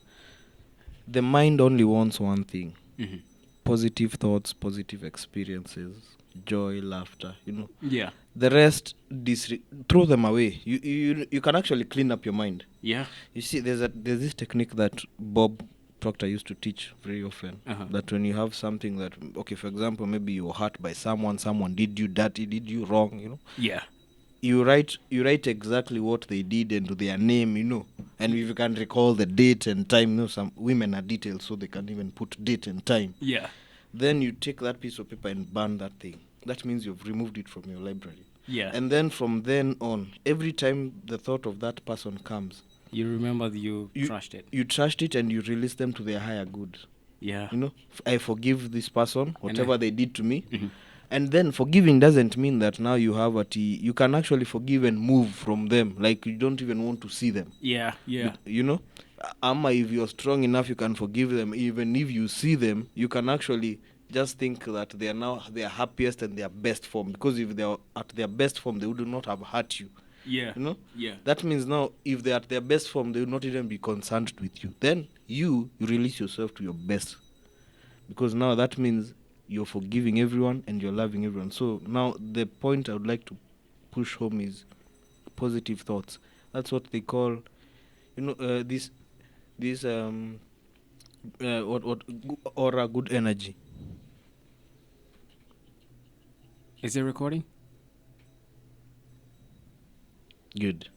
The mind only wants one thing: Mm-hmm. positive thoughts, positive experiences, joy, laughter. You know, Yeah. the rest, throw them away. You can actually clean up your mind. Yeah. You see, there's this technique that Bob Proctor used to teach very often. Uh-huh. That when you have something that, okay, for example, maybe you were hurt by someone did you dirty, did you wrong, you know, Yeah. you write exactly what they did and their name, you know, and if you can recall the date and time, you know, some women are detailed, so they can even put date and time. Yeah. Then you take that piece of paper and burn that thing. That means you've removed it from your library. Yeah. And then from then on, every time the thought of that person comes, You remember that you trashed it. you trashed it and you release them to their higher good. Yeah. You know, I forgive this person, whatever they did to me. Mhm. And then forgiving doesn't mean that now you have you can actually forgive and move from them. Like you don't even want to see them. Yeah. Yeah. You know, Ama, if you're strong enough, you can forgive them. Even if you see them, you can actually just think that they are now their happiest and their best form. Because if they are at their best form, they would not have hurt you. Yeah. You know? Yeah. That means now, if they're at their best form, they will not even be concerned with you. Then you release yourself to your best. Because now that means you're forgiving everyone and you're loving everyone. So now the point I would like to push home is positive thoughts. That's what they call, you know, this aura, good energy. Is it recording? Good.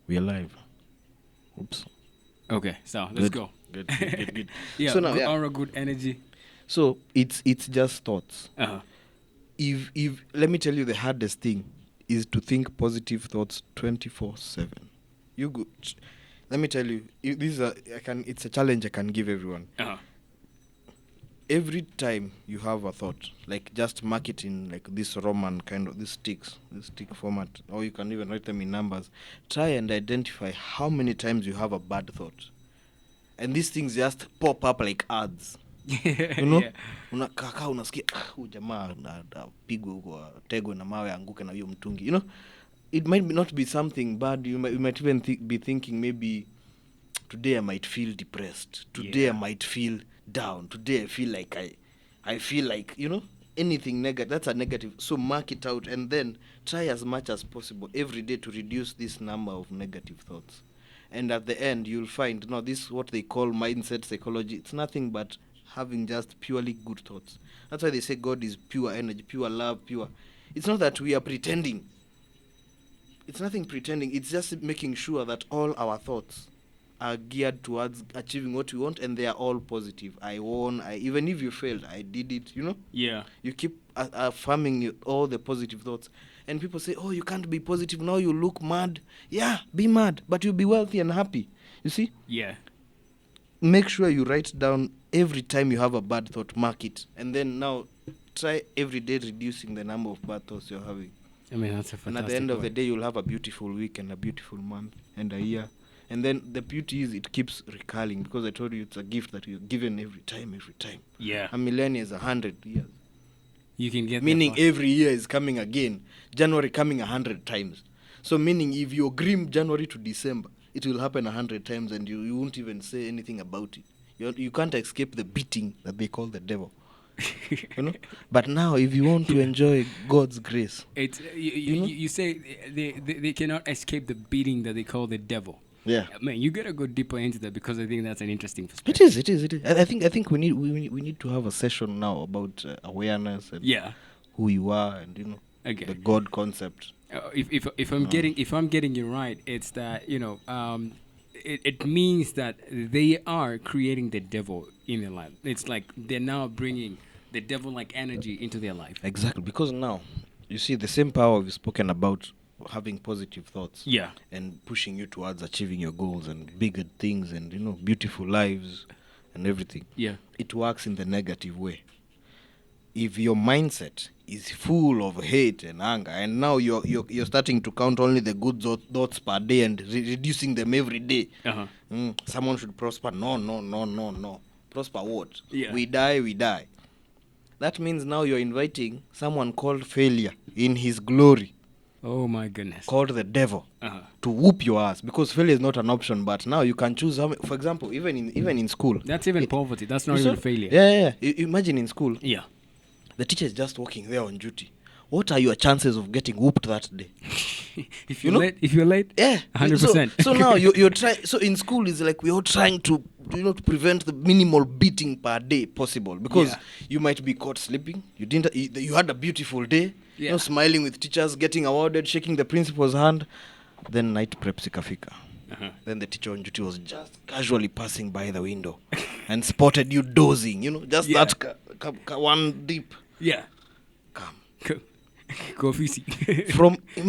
We're live. Oops. Okay. So let's Good. go. Good. Yeah. So now, good yeah. aura, good energy. So it's just thoughts. Uh-huh. If let me tell you, the hardest thing is to think positive thoughts 24/7. You go. Let me tell you, it's a challenge I can give everyone. Uh-huh. Every time you have a thought, like just mark it in like this Roman kind of this stick format, or you can even write them in numbers. Try and identify how many times you have a bad thought, and these things just pop up like ads. You know, Yeah. unakaa unasikia huyu jamaa apigwe huko ategwe na mawe anguke na hiyo mtungi. You know, it might not be something bad. You might even be thinking maybe today I might feel depressed. Today Yeah. I might feel down. Today I feel like I feel like, you know, anything negative. That's a negative. So mark it out and then try as much as possible every day to reduce this number of negative thoughts. And at the end, you'll find, no, this is what they call mindset psychology. It's nothing but having just purely good thoughts. That's why they say God is pure energy, pure love, pure. It's not that we are pretending. It's nothing pretending. It's just making sure that all our thoughts are geared towards achieving what we want, and they are all positive. I won. Even if you failed, I did it. You know. Yeah. You keep affirming all the positive thoughts, and people say, "Oh, you can't be positive now. You look mad." Yeah, be mad, but you'll be wealthy and happy. You see. Yeah. Make sure you write down every time you have a bad thought. Mark it, and then now try every day reducing the number of bad thoughts you're having. I mean, that's a fantastic And at the end of the way. day, you'll have a beautiful week and a beautiful month and a year. And then the beauty is it keeps recurring, because I told you it's a gift that you're given every time. Yeah. A millennia is 100 years. You can get Meaning there every year is coming again. January coming 100 times. So meaning if you grim January to December, it will happen 100 times and you won't even say anything about it. You can't escape the beating that they call the devil. You know. But now, if you want to enjoy God's grace, It's know? you say they cannot escape the beating that they call the devil. yeah, Man, you gotta go deeper into that because I think that's an interesting perspective. it is. I think we need to have a session now about awareness and Yeah. who you are, and you know, Okay. the God concept. If I'm getting you right, it's that it means that they are creating the devil in their life. It's like they're now bringing the devil-like energy into their life. Exactly, because now you see the same power we've spoken about having positive thoughts. Yeah. And pushing you towards achieving your goals and bigger things and, beautiful lives and everything. Yeah. It works in the negative way. If your mindset is full of hate and anger, and now you're starting to count only the good thoughts per day and reducing them every day. Someone should prosper. No. Prosper what? Yeah. We die. That means now you're inviting someone called failure in his glory, Oh my goodness. called the devil, to whoop your ass, because failure is not an option. But now you can choose for example, even in school. That's even poverty. That's not You even saw- failure. Yeah. Imagine in school, Yeah. the teacher is just walking there on duty. What are your chances of getting whooped that day? If You you're know? late, if you're late, Yeah, 100%. So now you're trying. So in school is like we're all trying to to prevent the minimal beating per day possible, because Yeah. you might be caught sleeping. You had a beautiful day. Yeah. Smiling with teachers, getting awarded, shaking the principal's hand. Then night prep sikafika. Then the teacher on duty was just casually passing by the window and spotted you dozing. Just Yeah. that one deep. Yeah. Come. Go easy.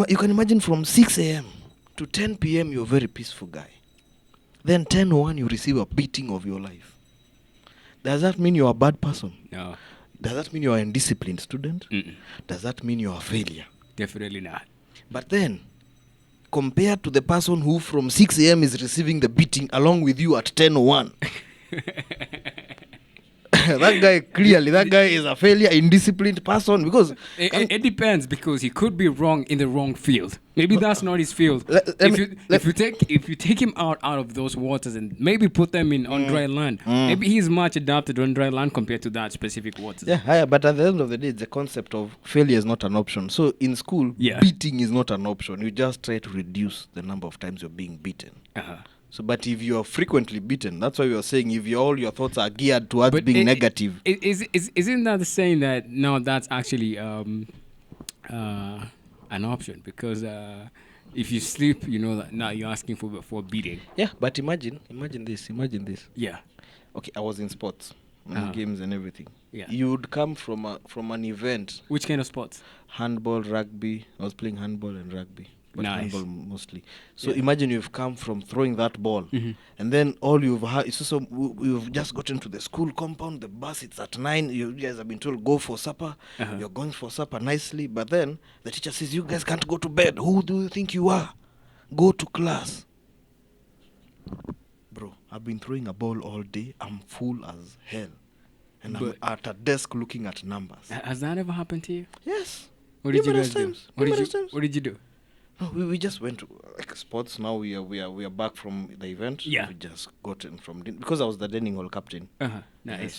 You can imagine from 6 a.m. to 10 p.m. you're a very peaceful guy. Then 10:01 you receive a beating of your life. Does that mean you're a bad person? No. Does that mean you're an undisciplined student? Mm-mm. Does that mean you're a failure? Definitely not. But then, compared to the person who from 6 a.m. is receiving the beating along with you at 10:01, that guy is a failure, indisciplined person, because It depends, because he could be wrong in the wrong field. Maybe that's not his field. If you take him out of those waters and maybe put them on dry land, maybe he's much adapted on dry land compared to that specific waters. Yeah, but at the end of the day, the concept of failure is not an option. So in school, beating is not an option. You just try to reduce the number of times you're being beaten. So, but if you're frequently beaten, that's why we are saying if all your thoughts are geared towards being negative. Isn't that the saying that no, that's actually an option? Because if you sleep, you know that now you're asking for beating. Yeah, but imagine this. Yeah. Okay, I was in sports, games and everything. Yeah. You would come from an event. Which kind of sports? Handball, rugby. I was playing handball and rugby. But Nice. handball mostly. So imagine you've come from throwing that ball, and then all you've had is also you've just gotten to the school compound. The bus, it's at 9. You guys have been told go for supper. You're going for supper nicely, but then the teacher says you guys can't go to bed. Who do you think you are? Go to class. Bro, I've been throwing a ball all day. I'm full as hell, and I'm at a desk looking at numbers. Has that ever happened to you? Yes. What did you Numerous guys times. do? Numerous times. What did you do? No, we just went to sports. Now we are back from the event. Yeah. We just gotten from because I was the dining hall captain. Nice.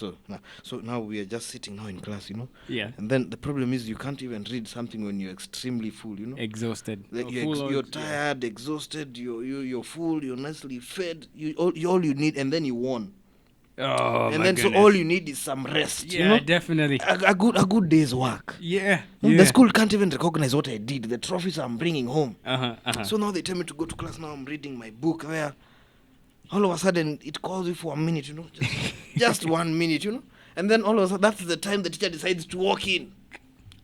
So now we are just sitting now in class, Yeah. And then the problem is you can't even read something when you're extremely full, Exhausted. You're tired, exhausted. You're full. You're nicely fed. All you need, and then you won. Oh, and my then goodness. so all you need is some rest. Yeah, definitely. A good day's work. Yeah. The school can't even recognize what I did. The trophies I'm bringing home. So So now they tell me to go to class. Now I'm reading my book there. All of a sudden, it calls you for a minute, just 1 minute, And then all of a sudden, that's the time the teacher decides to walk in.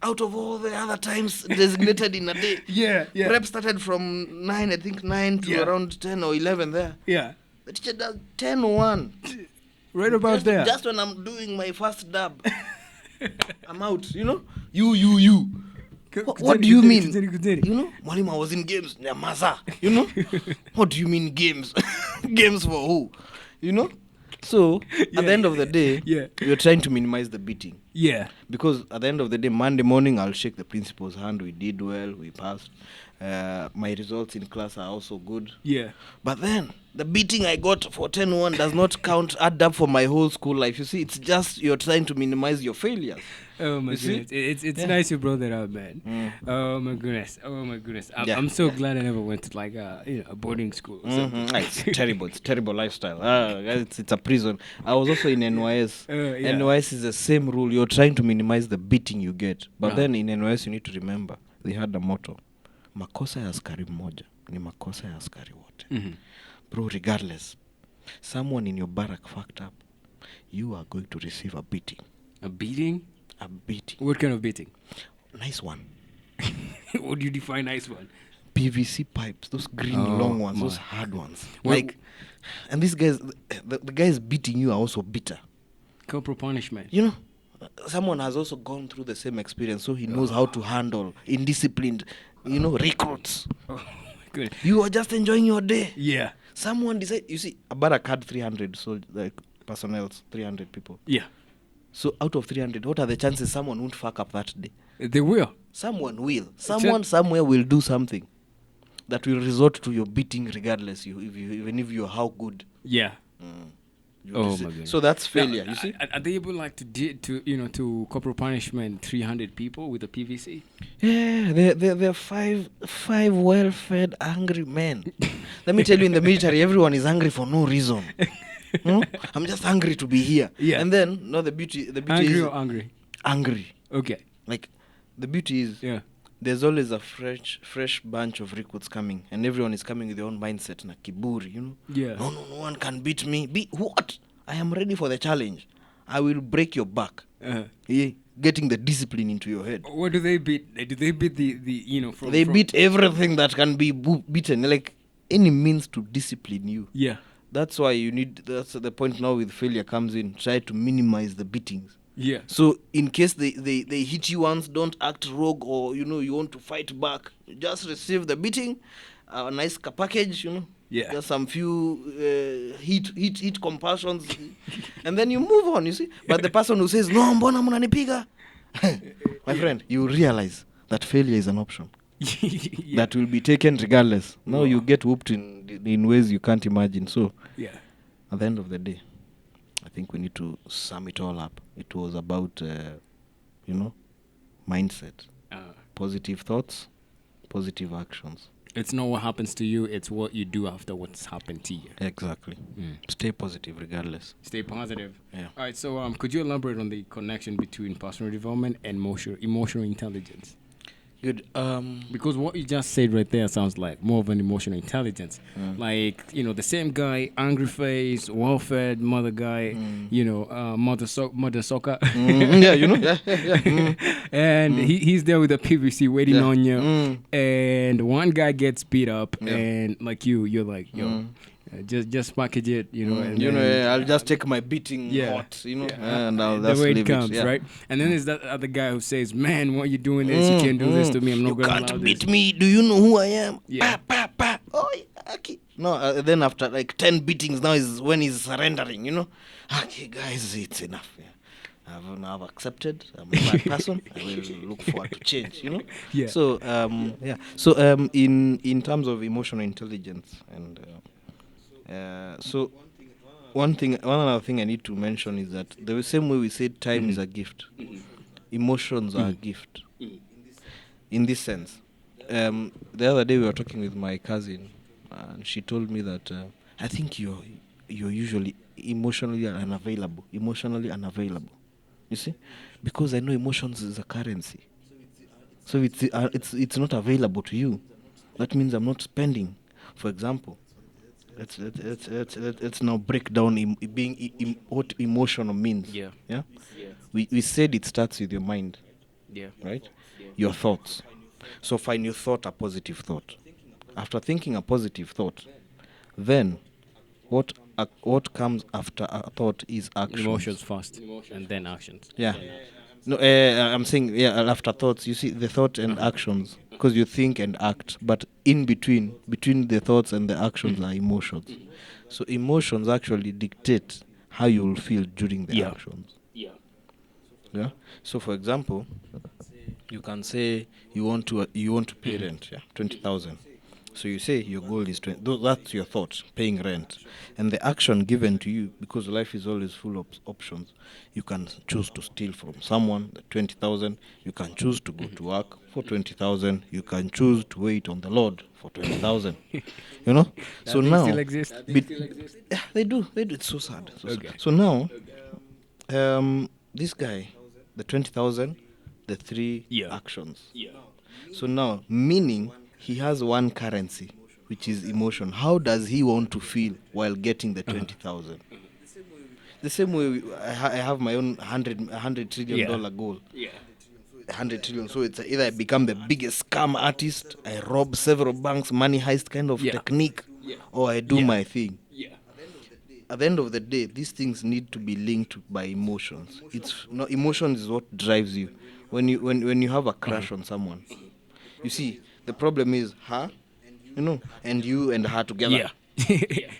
Out of all the other times designated in a day. Yeah. Prep started from 9, I think 9 to around 10 or 11 there. Yeah. The teacher does 10:01. Right about there. Just when I'm doing my first dab. I'm out, You. What do you mean? Continue. Mwalimu, I was in games. Nyamaza. What do you mean games? Games for who? So, at the end of the day, you're trying to minimize the beating. Yeah. Because at the end of the day, Monday morning, I'll shake the principal's hand. We did well. We passed. My results in class are also good. Yeah. But then, the beating I got for 10:01 does not add up for my whole school life. You see, it's just you're trying to minimize your failures. Oh my goodness. It's nice you brought that up, man. Oh my goodness. I'm so glad I never went to like a boarding school or something. It's terrible. It's terrible lifestyle. It's a prison. I was also in NYS. NYS is the same rule. You're trying to minimize the beating you get. But then in NYS you need to remember they had a motto. Makosa ya askari mmoja ni makosa ya askari wote. Bro, regardless, someone in your barrack fucked up, you are going to receive a beating. A beating? A beating. What kind of beating? Nice one. What do you define nice one? PVC pipes, those green long ones, those hard ones. Well, like, and these guys, the guys beating you are also bitter. Corporal punishment. You know, someone has also gone through the same experience, so he knows how to handle indisciplined, recruits. Oh, good. You are just enjoying your day. Yeah. Someone decide. You see, a barrack had 300, so like personnel, 300 people. Yeah. So out of 300, what are the chances someone won't fuck up that day? They will. Someone will. Someone somewhere will do something that will resort to your beating regardless, even if you're how good. Yeah. Oh my goodness. So that's failure, Now, you see? Are they able like to corporal punishment 300 people with a PVC? Yeah, they're five well-fed, angry men. Let me tell you, in the military, everyone is angry for no reason. I'm just angry to be here. Yeah. And then, no, the beauty Angry is or angry? angry. Okay. Like, the beauty is there's always a fresh bunch of recruits coming, and everyone is coming with their own mindset, na kiburi, Yeah. No one can beat me. What? I am ready for the challenge. I will break your back. Yeah, getting the discipline into your head. What do they beat? Do they beat They beat everything that can be beaten, like any means to discipline you. Yeah. That's why that's the point now with failure comes in. Try to minimize the beatings. Yeah. So in case they hit you once, don't act rogue, or you want to fight back. Just receive the beating, a nice package, Yeah. just some few heat compulsions, and then you move on. You see, but the person who says no, mbona munanipiga, my friend, you realize that failure is an option that will be taken regardless. Now you get whooped in ways you can't imagine. So at the end of the day, I think we need to sum it all up. It was about, mindset, positive thoughts, positive actions. It's not what happens to you, it's what you do after what's happened to you. Exactly. Stay positive regardless. Stay positive. Yeah. All right, so could you elaborate on the connection between personal development and emotional intelligence? Good. Because what you just said right there sounds like more of an emotional intelligence. Like, the same guy, angry face, well-fed mother guy, mother soccer. Yeah, yeah. And he's there with a PVC waiting on you. And one guy gets beat up, and like you're like, yo, just package it, and I'll just take my beating hot, and I'll the just way leave it comes, right? And then there's that other guy who says, man, why are you doing this? You can't do this to me. I'm not going to allow this. You can't beat me. Do you know who I am? Yeah. Pa. Oh, okay. No, then after like 10 beatings, now is when he's surrendering, Okay, guys, it's enough. Yeah. I've accepted. I'm a bad person. I will look forward to change, Yeah. So, So, in terms of emotional intelligence and... so one other thing I need to mention is that the same way we said time is a gift, emotions are a gift. In this sense, the other day we were talking with my cousin, and she told me that I think you're usually emotionally unavailable. You see, because I know emotions is a currency. So it's not available to you. That means I'm not spending. For example, let's now break down what emotional means. Yeah. We said it starts with your mind. Yeah. Right. Your thoughts. So find your thought a positive thought. After thinking a positive thought, then what comes after a thought is action. Emotions first, and then actions. Yeah. No, I'm saying after thoughts. You see the thought and actions, because you think and act, but in between the thoughts and the actions are emotions. So emotions actually dictate how you will feel during the actions. Yeah. So for example, you can say you want to pay rent, 20,000. So you say your goal is 20. That's your thought, paying rent. And the action given to you, because life is always full of options, you can choose to steal from someone, the 20,000. You can choose to go to work for 20,000. You can choose to wait on the Lord for 20,000. So now, still exist? Yeah, they do. It's so sad. Okay. So now, this guy, the 20,000, the 3 actions. Yeah. So now, meaning he has one currency, which is emotion. How does he want to feel while getting the 20,000? The same way I have my own $100 trillion goal. Yeah. 100 trillion. So it's either I become the biggest scam artist, I rob several banks, money heist kind of Yeah. technique, or I do Yeah. my thing. Yeah. At the end of the day, these things need to be linked by emotions. It's no emotion is what drives you. When you have a crush on someone, you see the problem is her, and you and her together. Yeah.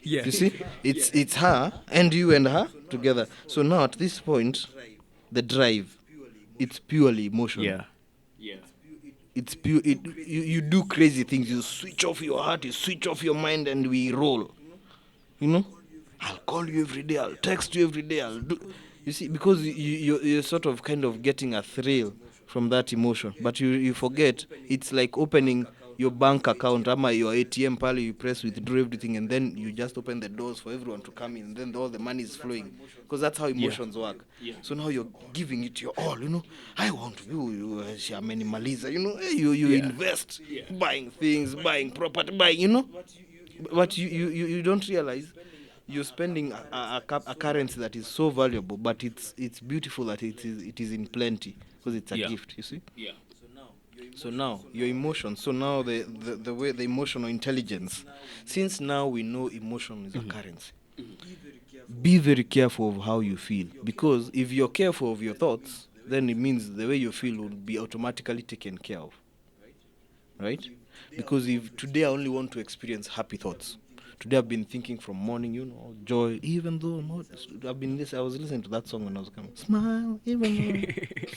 Yeah. You see, it's her and you and her together. So now at this point, the drive, it's purely emotion. Yeah. Yeah. It's pure. You do crazy things. You switch off your heart. You switch off your mind, and we roll. You know, I'll call you every day. I'll text you every day. I'll do. You see, because you're sort of kind of getting a thrill from that emotion, but you forget it's like opening your bank account, ama your ATM pal, you press withdraw everything, and then you just open the doors for everyone to come in, and then all the money is flowing, because that's how emotions work. So now you're giving it your all. I want you amenimaliza. You Yeah. invest, buying things, buying property, buying. But you don't realize you're spending a currency that is so valuable, but it's beautiful that it is in plenty, because it's a Yeah. gift, you see. Yeah. So now your emotions, so now the way the emotional intelligence, since now we know emotion is a currency, be very careful of how you feel, because if you're careful of your thoughts, then it means the way you feel will be automatically taken care of, right? Because if today I only want to experience happy thoughts, today I've been thinking from morning, joy, even though I'm not, I was listening to that song when I was coming, smile, even though,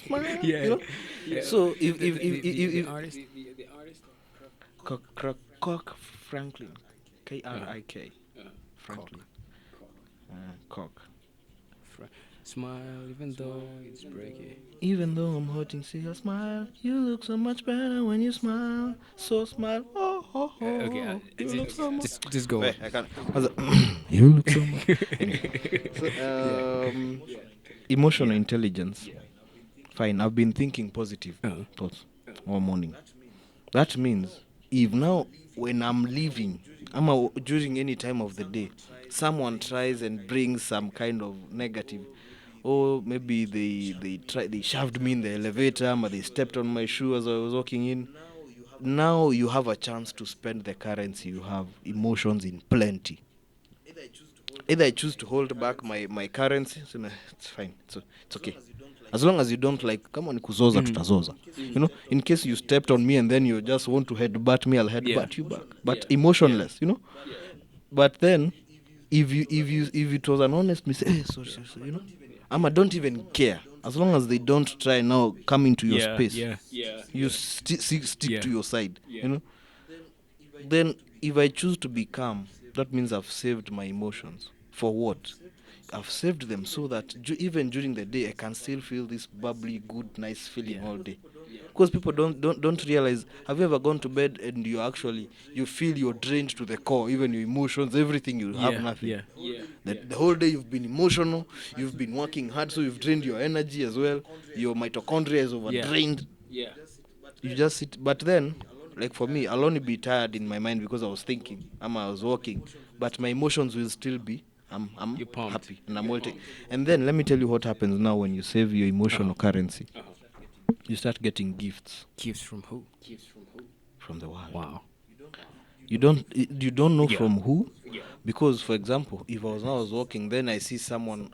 smile, Yeah. So The if artist. Cock Franklin, Krik, Franklin, Cock. Smile even though it's breaking. Even though I'm hurting, see your smile. You look so much better when you smile. So smile. Oh, oh, oh. Okay, You look so much. just go on. Wait, I can't. You look so much. Anyway. Emotional intelligence. Fine, I've been thinking positive thoughts all morning. That means if now when I'm leaving, during any time of the day, someone tries and brings some kind of negative, or maybe they shoved me in the elevator, or they stepped on my shoe as I was walking in. Now you have a chance to spend the currency you have, emotions in plenty. Either I choose to hold back my currency, so it's fine, it's okay. As long as you don't like, come on, kuzoza tutazoza. In case you stepped on me and then you just want to headbutt me, I'll headbutt you back. But emotionless. But then, if it was an honest mistake, sorry, I don't even care. As long as they don't try now come into your space, you stick to your side. Then if I choose to be calm, that means I've saved my emotions. For what? I've saved them so that even during the day I can still feel this bubbly, good, nice feeling all day. Because people don't realize. Have you ever gone to bed and you feel you're drained to the core, even your emotions, everything, you have nothing. The whole day you've been emotional, you've been working hard, so you've drained your energy as well. Your mitochondria is overdrained. You just sit. But then, like for me, I'll only be tired in my mind because I was thinking, I was walking, but my emotions will still be. I'm You're pumped. happy and I'm waiting. And then let me tell you what happens now when you save your emotional currency. You start getting gifts Gifts from who? from the world. Wow. You don't know from who, because for example, if I was walking, then I see someone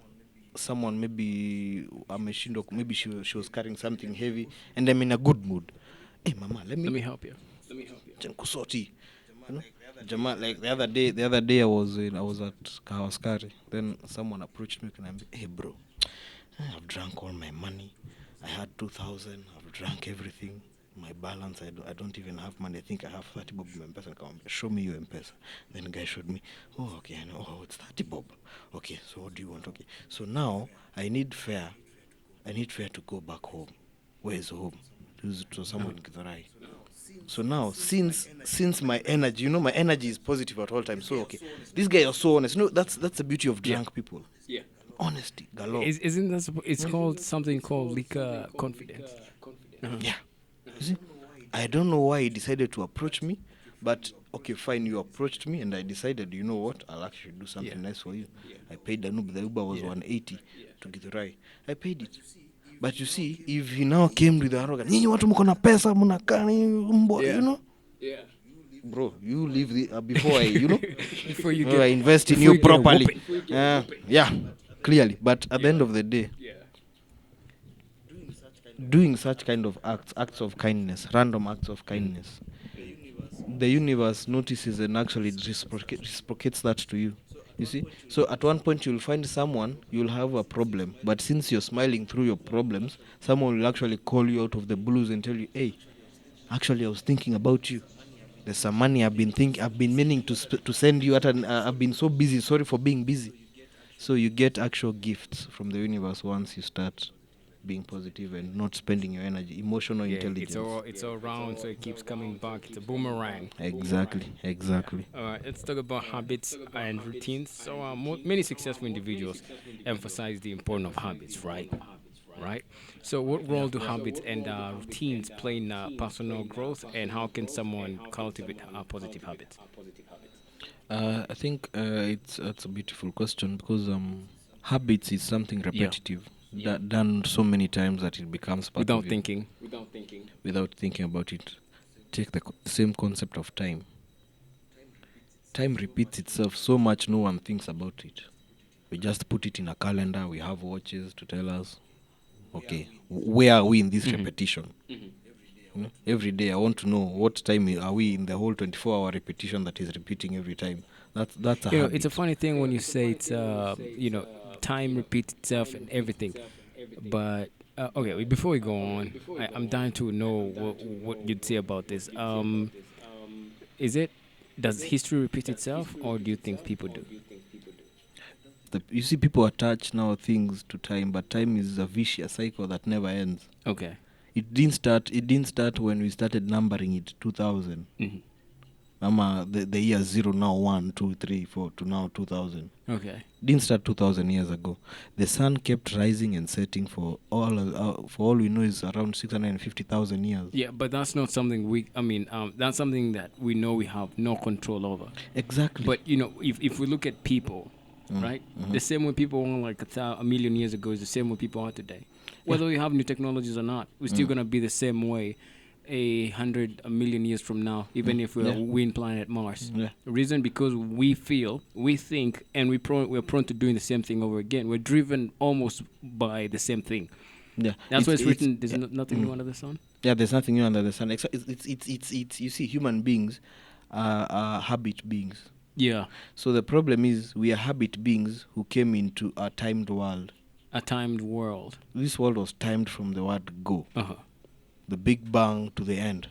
maybe maybe she was carrying something heavy, and I'm in a good mood. Hey mama, let Let me help you. kusoti. Jama, like the other day I was at Kawaskari. Then someone approached me and I'm like, hey bro, I've drank all my money. I had 2,000. I've drank everything. My balance, I don't even have money. I think I have 30 bob in my M-Pesa account. Show me your M-Pesa. Then the guy showed me. Oh, okay, I know. Oh, it's 30 bob. Okay, so what do you want? Okay, so now I need fare. To go back home. Where is home? To somewhere in Kithurai. So now, since my energy, my energy is positive at all times. So okay, this guy is so honest. That's the beauty of drunk people. Honesty, galore. Isn't that it's called something called liquor confidence? Yeah. You see, I don't know why he decided to approach me, but okay, fine, you approached me, and I decided, you know what, I'll actually do something nice for you. I paid the Uber. The Uber was 180 to Githurai. I paid it. But you see, if he now came with the arrogance, nyinyi watu mko na pesa mnakaa nini mbwa, you know, Yeah. bro, you leave the before I, you know, Before you I invest in before you get a properly. whooping. Yeah, clearly. But at the end of the day, Yeah. doing such kind of acts of kindness, random acts of kindness, the universe notices and actually reciprocates that to you. You see, so at one point you'll find someone, you'll have a problem, but since you're smiling through your problems, someone will actually call you out of the blues and tell you, hey, actually I was thinking about you. There's some money I've been meaning to send you I've been so busy, sorry for being busy. So you get actual gifts from the universe once you start being positive and not spending your energy, emotional Yeah, intelligence. it's all round, so it keeps coming back. It's a boomerang. Exactly. All right, let's talk about habits and routines. So, many successful individuals emphasize the importance of habits, right? Right. So, what role do habits and routines play in personal growth, and how can someone cultivate positive habits? I think it's a beautiful question because habits is something Yeah. repetitive done so many times that it becomes part Without of you thinking. without thinking about it. Take the same concept of time. Time repeats itself so much no one thinks about it. We just put it in a calendar. We have watches to tell us, okay, where are we in this repetition? Every day I want to know what time are we in the whole 24-hour repetition that is repeating every time. That's a You know, habit. it's a funny thing when you say it's time repeats itself and everything. But okay, before we go on, I'm dying to know what you'd say about this. Is it does history repeat itself, or do you think people do? You see, people attach now things to time, but time is a vicious cycle that never ends. Okay. It didn't start when we started numbering it 2000. The year 0 now 1 2 3 4 to now 2000. Okay. Didn't start 2000 years ago. The sun kept rising and setting for all we know is around 650,000 years. Yeah, but that's not something that's something that we know we have no control over. Exactly. But you know, if we look at people, right, the same way people were like a million years ago is the same way people are today. Whether we have new technologies or not, we're still gonna be the same way a million years from now, even if we're in planet Mars. Yeah. The reason because we feel, we think, and we're prone to doing the same thing over again. We're driven almost by the same thing. Yeah, That's why it's written. There's nothing new under the sun. Yeah, there's nothing new under the sun. It's you see, human beings are habit beings. Yeah, So the problem is we are habit beings who came into a timed world. a timed world. This world was timed from the word go. The Big Bang to the end.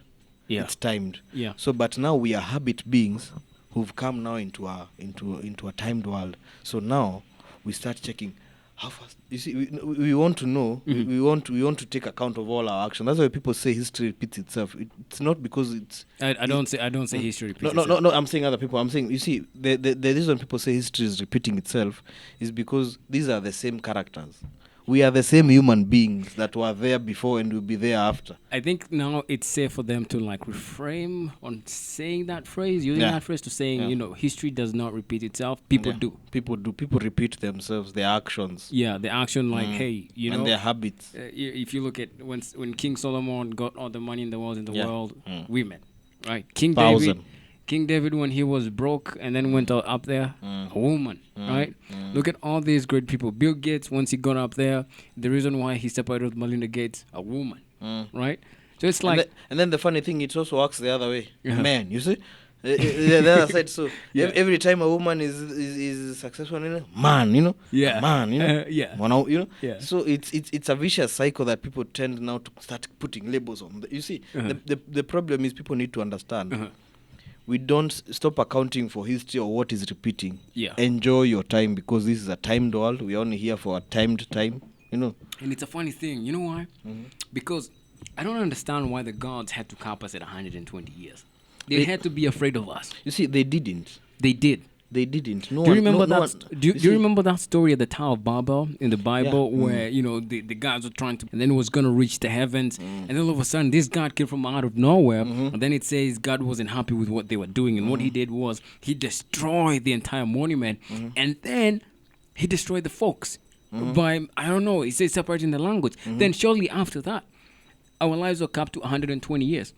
Yeah. It's timed. Yeah. So, but now we are habit beings who've come now into a timed world. So now we start checking how fast. You see, we want to know. We want to take account of all our actions. That's why people say history repeats itself. It's not because it's. I don't say history repeats No. itself. I'm saying other people. I'm saying, you see, the reason people say history is repeating itself is because these are the same characters. We are the same human beings that were there before and will be there after. I think now it's safe for them to like reframe on saying that phrase, using that phrase to saying, history does not repeat itself. People do. People repeat themselves, their actions. Yeah, the action like, hey, and their habits. If you look at when King Solomon got all the money in the world, women, right? King David, when he was broke and then went up there, a woman, right? Look at all these great people. Bill Gates, once he got up there, the reason why he separated with Melinda Gates, a woman, right? So it's like... And then the funny thing, it also works the other way. Man, you see? The other side, so every time a woman is successful, man, Yeah. man, Yeah. So it's a vicious cycle that people tend now to start putting labels on. You see, the problem is people need to understand. We don't stop accounting for history or what is repeating. Yeah. Enjoy your time because this is a timed world. We're only here for a timed time, And it's a funny thing. You know why? Because I don't understand why the gods had to cap us at 120 years. They had to be afraid of us. You see, they didn't. They did. They didn't. Do you remember that? Do you remember that story at the Tower of Babel in the Bible, where the gods were trying to, and then it was going to reach the heavens, and then all of a sudden this God came from out of nowhere, and then it says God wasn't happy with what they were doing, and what he did was he destroyed the entire monument, and then he destroyed the folks. by, I don't know, it says separating the language. Then shortly after that, our lives were capped to 120 years.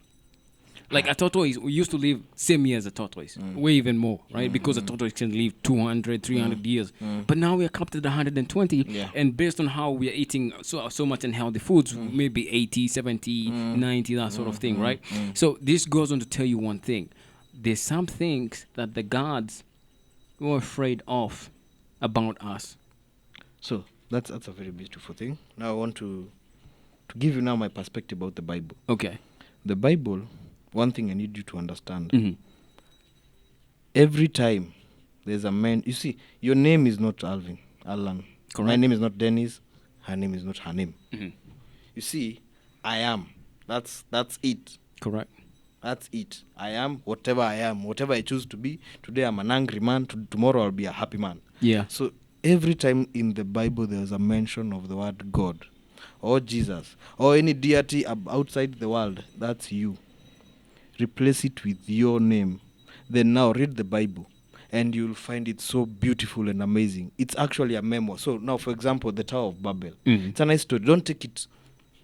Like a tortoise, we used to live same year as a tortoise, way even more, right? Because a tortoise can live 200, 300 years. But now we are capped at 120, Yeah. and based on how we are eating so much unhealthy foods, maybe 80, 70, 90, that sort of thing, right? So this goes on to tell you one thing. There's some things that the gods were afraid of about us. So that's a very beautiful thing. Now I want to give you now my perspective about the Bible. Okay. The Bible, one thing I need you to understand. Mhm. Every time there's a man, you see, your name is not Alan. Correct. My name is not Dennis. Her name is not her name. Mhm. You see, I am. That's it. Correct. That's it. I am whatever I am, whatever I choose to be. Today I'm an angry man. Tomorrow I'll be a happy man. Yeah. So every time in the Bible there's a mention of the word God or Jesus or any deity outside the world, that's you. Replace it with your name. Then now read the Bible and you'll find it so beautiful and amazing. It's actually a memoir. So now, for example, the Tower of Babel. It's a nice story. Don't take it,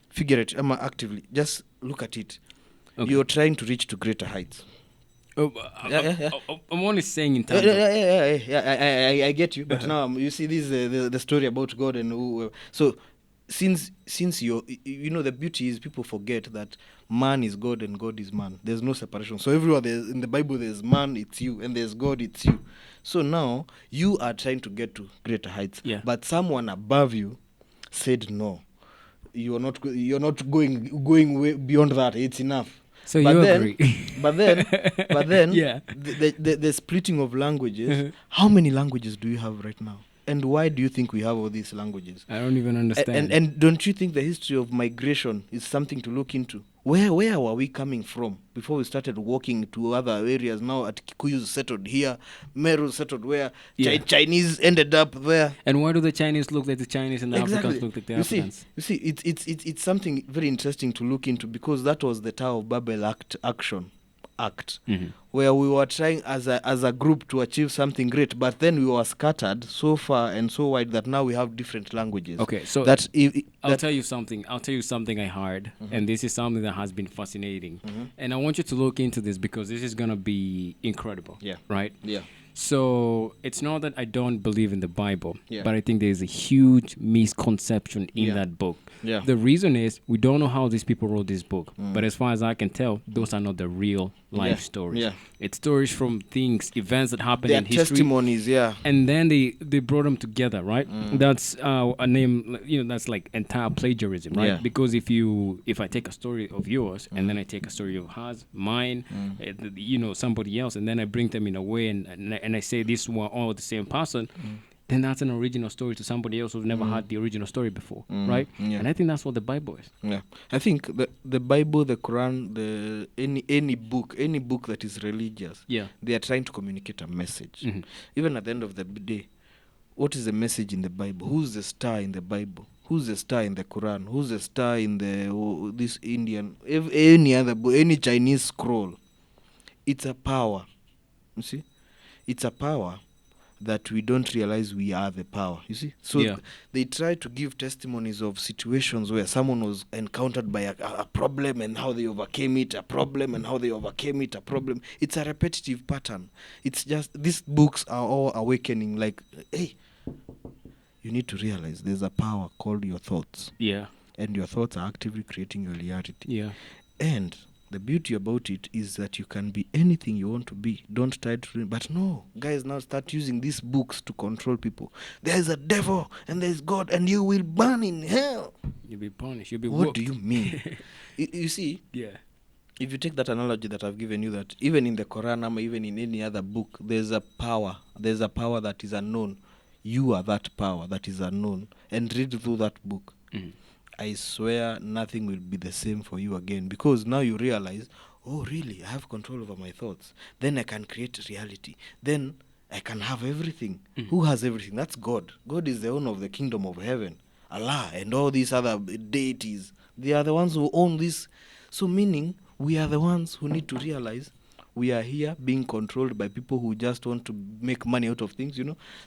figure it actively. Just look at it. Okay. You're trying to reach to greater heights. I'm only saying in terms I get you. But now you see this the story about God and who. So since you know, the beauty is people forget that man is God and God is man. There's no separation. So everywhere in the Bible there's man, it's you, and there's God, it's you. So now you are trying to get to greater heights. Yeah. But someone above you said no. You're not going way beyond that. It's enough. So but you then, agree. but then Yeah. the splitting of languages, how many languages do you have right now? And why do you think we have all these languages? I don't even understand. And don't you think the history of migration is something to look into? Where were we coming from before we started walking to other areas? Now at Kikuyus settled here, Meru settled where, Yeah. Chinese ended up there. And why do the Chinese look like the Chinese and the Africans look like the Africans? You see, it's something very interesting to look into, because that was the Tower of Babel act, where we were trying as a group to achieve something great, but then we were scattered so far and so wide that now we have different languages. Okay, so I'll tell you something I heard, and this is something that has been fascinating, and I want you to look into this because this is gonna be incredible. Yeah. Right. Yeah. So it's not that I don't believe in the Bible, Yeah. but I think there's a huge misconception in Yeah. that book. Yeah. The reason is we don't know how these people wrote this book, but as far as I can tell, those are not the real life stories. Yeah. It's stories from events that happened Their in history. testimonies, yeah. And then they brought them together, right? That's a name, that's like entire plagiarism, right? Yeah. Because if I take a story of yours and then I take a story of hers, mine, somebody else, and then I bring them in a way and I say this were all the same person, then that's an original story to somebody else who's never had the original story before, right? Yeah. And I think that's what the Bible is. Yeah, I think the Bible, the Quran, any book that is religious, Yeah. they are trying to communicate a message. Even at the end of the day, what is the message in the Bible? Who's the star in the Bible? Who's the star in the Quran? Who's the star in this Indian, any other book, any Chinese scroll? It's a power. You see, it's a power that we don't realize we are the power, you see. So Yeah. they try to give testimonies of situations where someone was encountered by a problem and how they overcame it, a problem and how they overcame it, a problem. It's a repetitive pattern. It's just, these books are all awakening, like, hey, you need to realize there's a power called your thoughts. Yeah. And your thoughts are actively creating your reality. Yeah. And the beauty about it is that you can be anything you want to be. Don't try to... But no, guys now start using these books to control people. There is a devil and there is God and you will burn in hell. You'll be punished. You'll be What whooped. do you mean? You see, Yeah. if you take that analogy that I've given you, that even in the Quran or even in any other book, there's a power. There's a power that is unknown. You are that power that is unknown. And read through that book. I swear nothing will be the same for you again, because now you realize, oh really, I have control over my thoughts. Then I can create reality. Then I can have everything. Who has everything? That's God. God is the owner of the kingdom of heaven. Allah and all these other deities, they are the ones who own this. So meaning we are the ones who need to realize we are here being controlled by people who just want to make money out of things,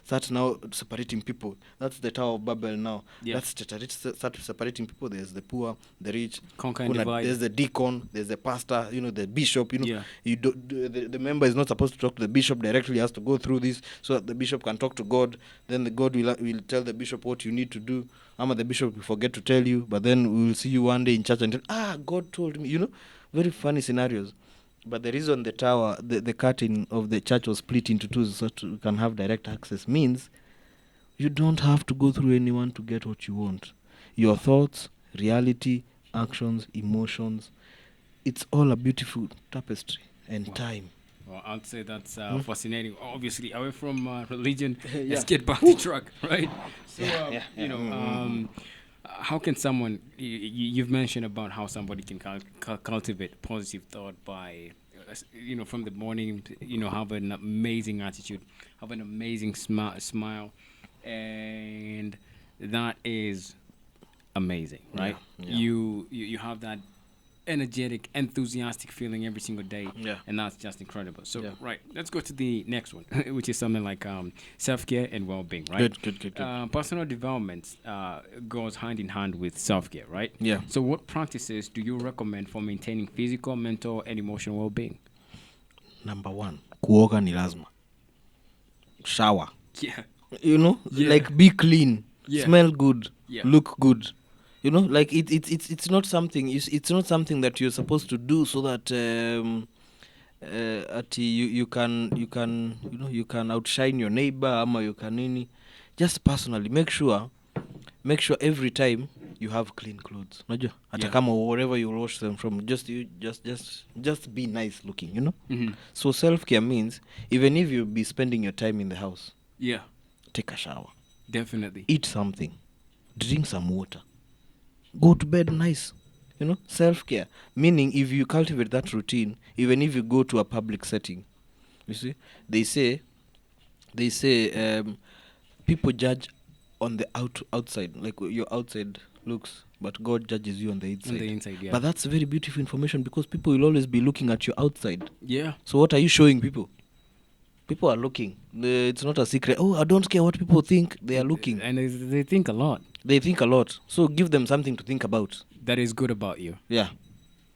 start now separating people. That's the Tower of Babel now. Yeah. Start separating people. There's the poor, the rich. Conquer and divide. There's the deacon, there's the pastor, the bishop, Yeah. the member is not supposed to talk to the bishop directly. He has to go through this so that the bishop can talk to God. Then the God will tell the bishop what you need to do. The bishop will forget to tell you, but then we will see you one day in church and tell, God told me, very funny scenarios. But the reason the tower, the curtain of the church was split into two so that you can have direct access means you don't have to go through anyone to get what you want. Your thoughts, reality, actions, emotions, it's all a beautiful tapestry and time. Well, I'd say that's fascinating. Obviously, away from religion, Yeah. let's get back to truck, right? So, Yeah. how can someone, you've mentioned about how somebody can cultivate positive thought by, from the morning, have an amazing attitude, have an amazing smile, and that is amazing, right? Yeah. You have that energetic, enthusiastic feeling every single day, Yeah. and that's just incredible. So, Yeah. right, let's go to the next one, which is something like self-care and well-being, right? Good. Personal development goes hand in hand with self-care, right? Yeah. So, what practices do you recommend for maintaining physical, mental, and emotional well-being? Number 1, kuoga ni lazima. Shower. Yeah. Yeah. Like be clean, Yeah. smell good, Yeah. look good. Like it's not something. It's not something that you're supposed to do so that you can outshine your neighbor, ama you can nini. Just personally make sure every time you have clean clothes. Unajua? Hata Yeah. kama wherever you wash them from, just be nice looking. Mm-hmm. So self-care means even if you'll be spending your time in the house, Yeah. take a shower, Definitely. eat something, drink some water, go to bed nice. Self-care meaning if you cultivate that routine, even if you go to a public setting, you see, they say people judge on the outside, like your outside looks, but God judges you on the inside. On the inside, yeah. But that's very beautiful information because people will always be looking at your outside. Yeah. So what are you showing people? People are looking. It's not a secret. I don't care what people think. They are looking. And they think a lot. They think a lot. So give them something to think about. That is good about you. Yeah.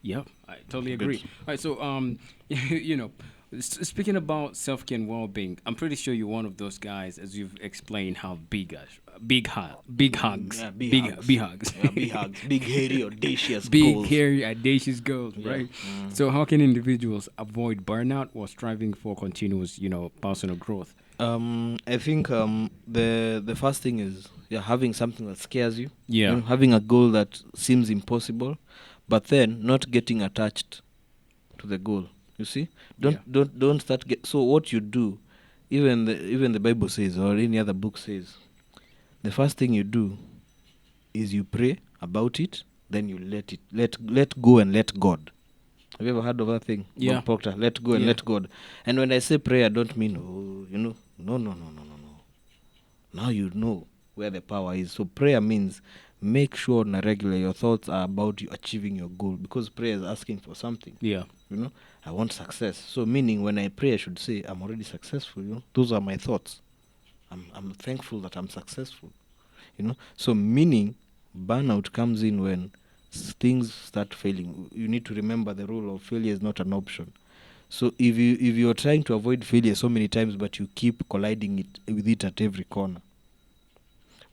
Yep, I totally agree. Good. All right, so speaking about self-care and well-being, I'm pretty sure you're one of those guys, as you've explained, how big hugs, Yeah, big hugs, yeah, big hugs, big hairy audacious big goals. hairy audacious goals, Yeah. right? So how can individuals avoid burnout while striving for continuous, personal growth? I think the first thing is having something that scares you. Yeah. Having a goal that seems impossible, but then not getting attached to the goal. You see, don't start so what you do, even the Bible says or any other book says, the first thing you do is you pray about it, then you let go and let God. Have you ever heard of that thing? Yeah. Bob Proctor, let go and let God. And when I say pray, I don't mean no. Now you know where the power is. So prayer means make sure on a regular your thoughts are about you achieving your goal, because prayer is asking for something. Yeah. I want success. So meaning when I pray, I should say I'm already successful. Those are my thoughts. I'm thankful that I'm successful. So meaning burnout comes in when things start failing. You need to remember the rule of failure is not an option. So if you're trying to avoid failure so many times, but you keep colliding with it at every corner,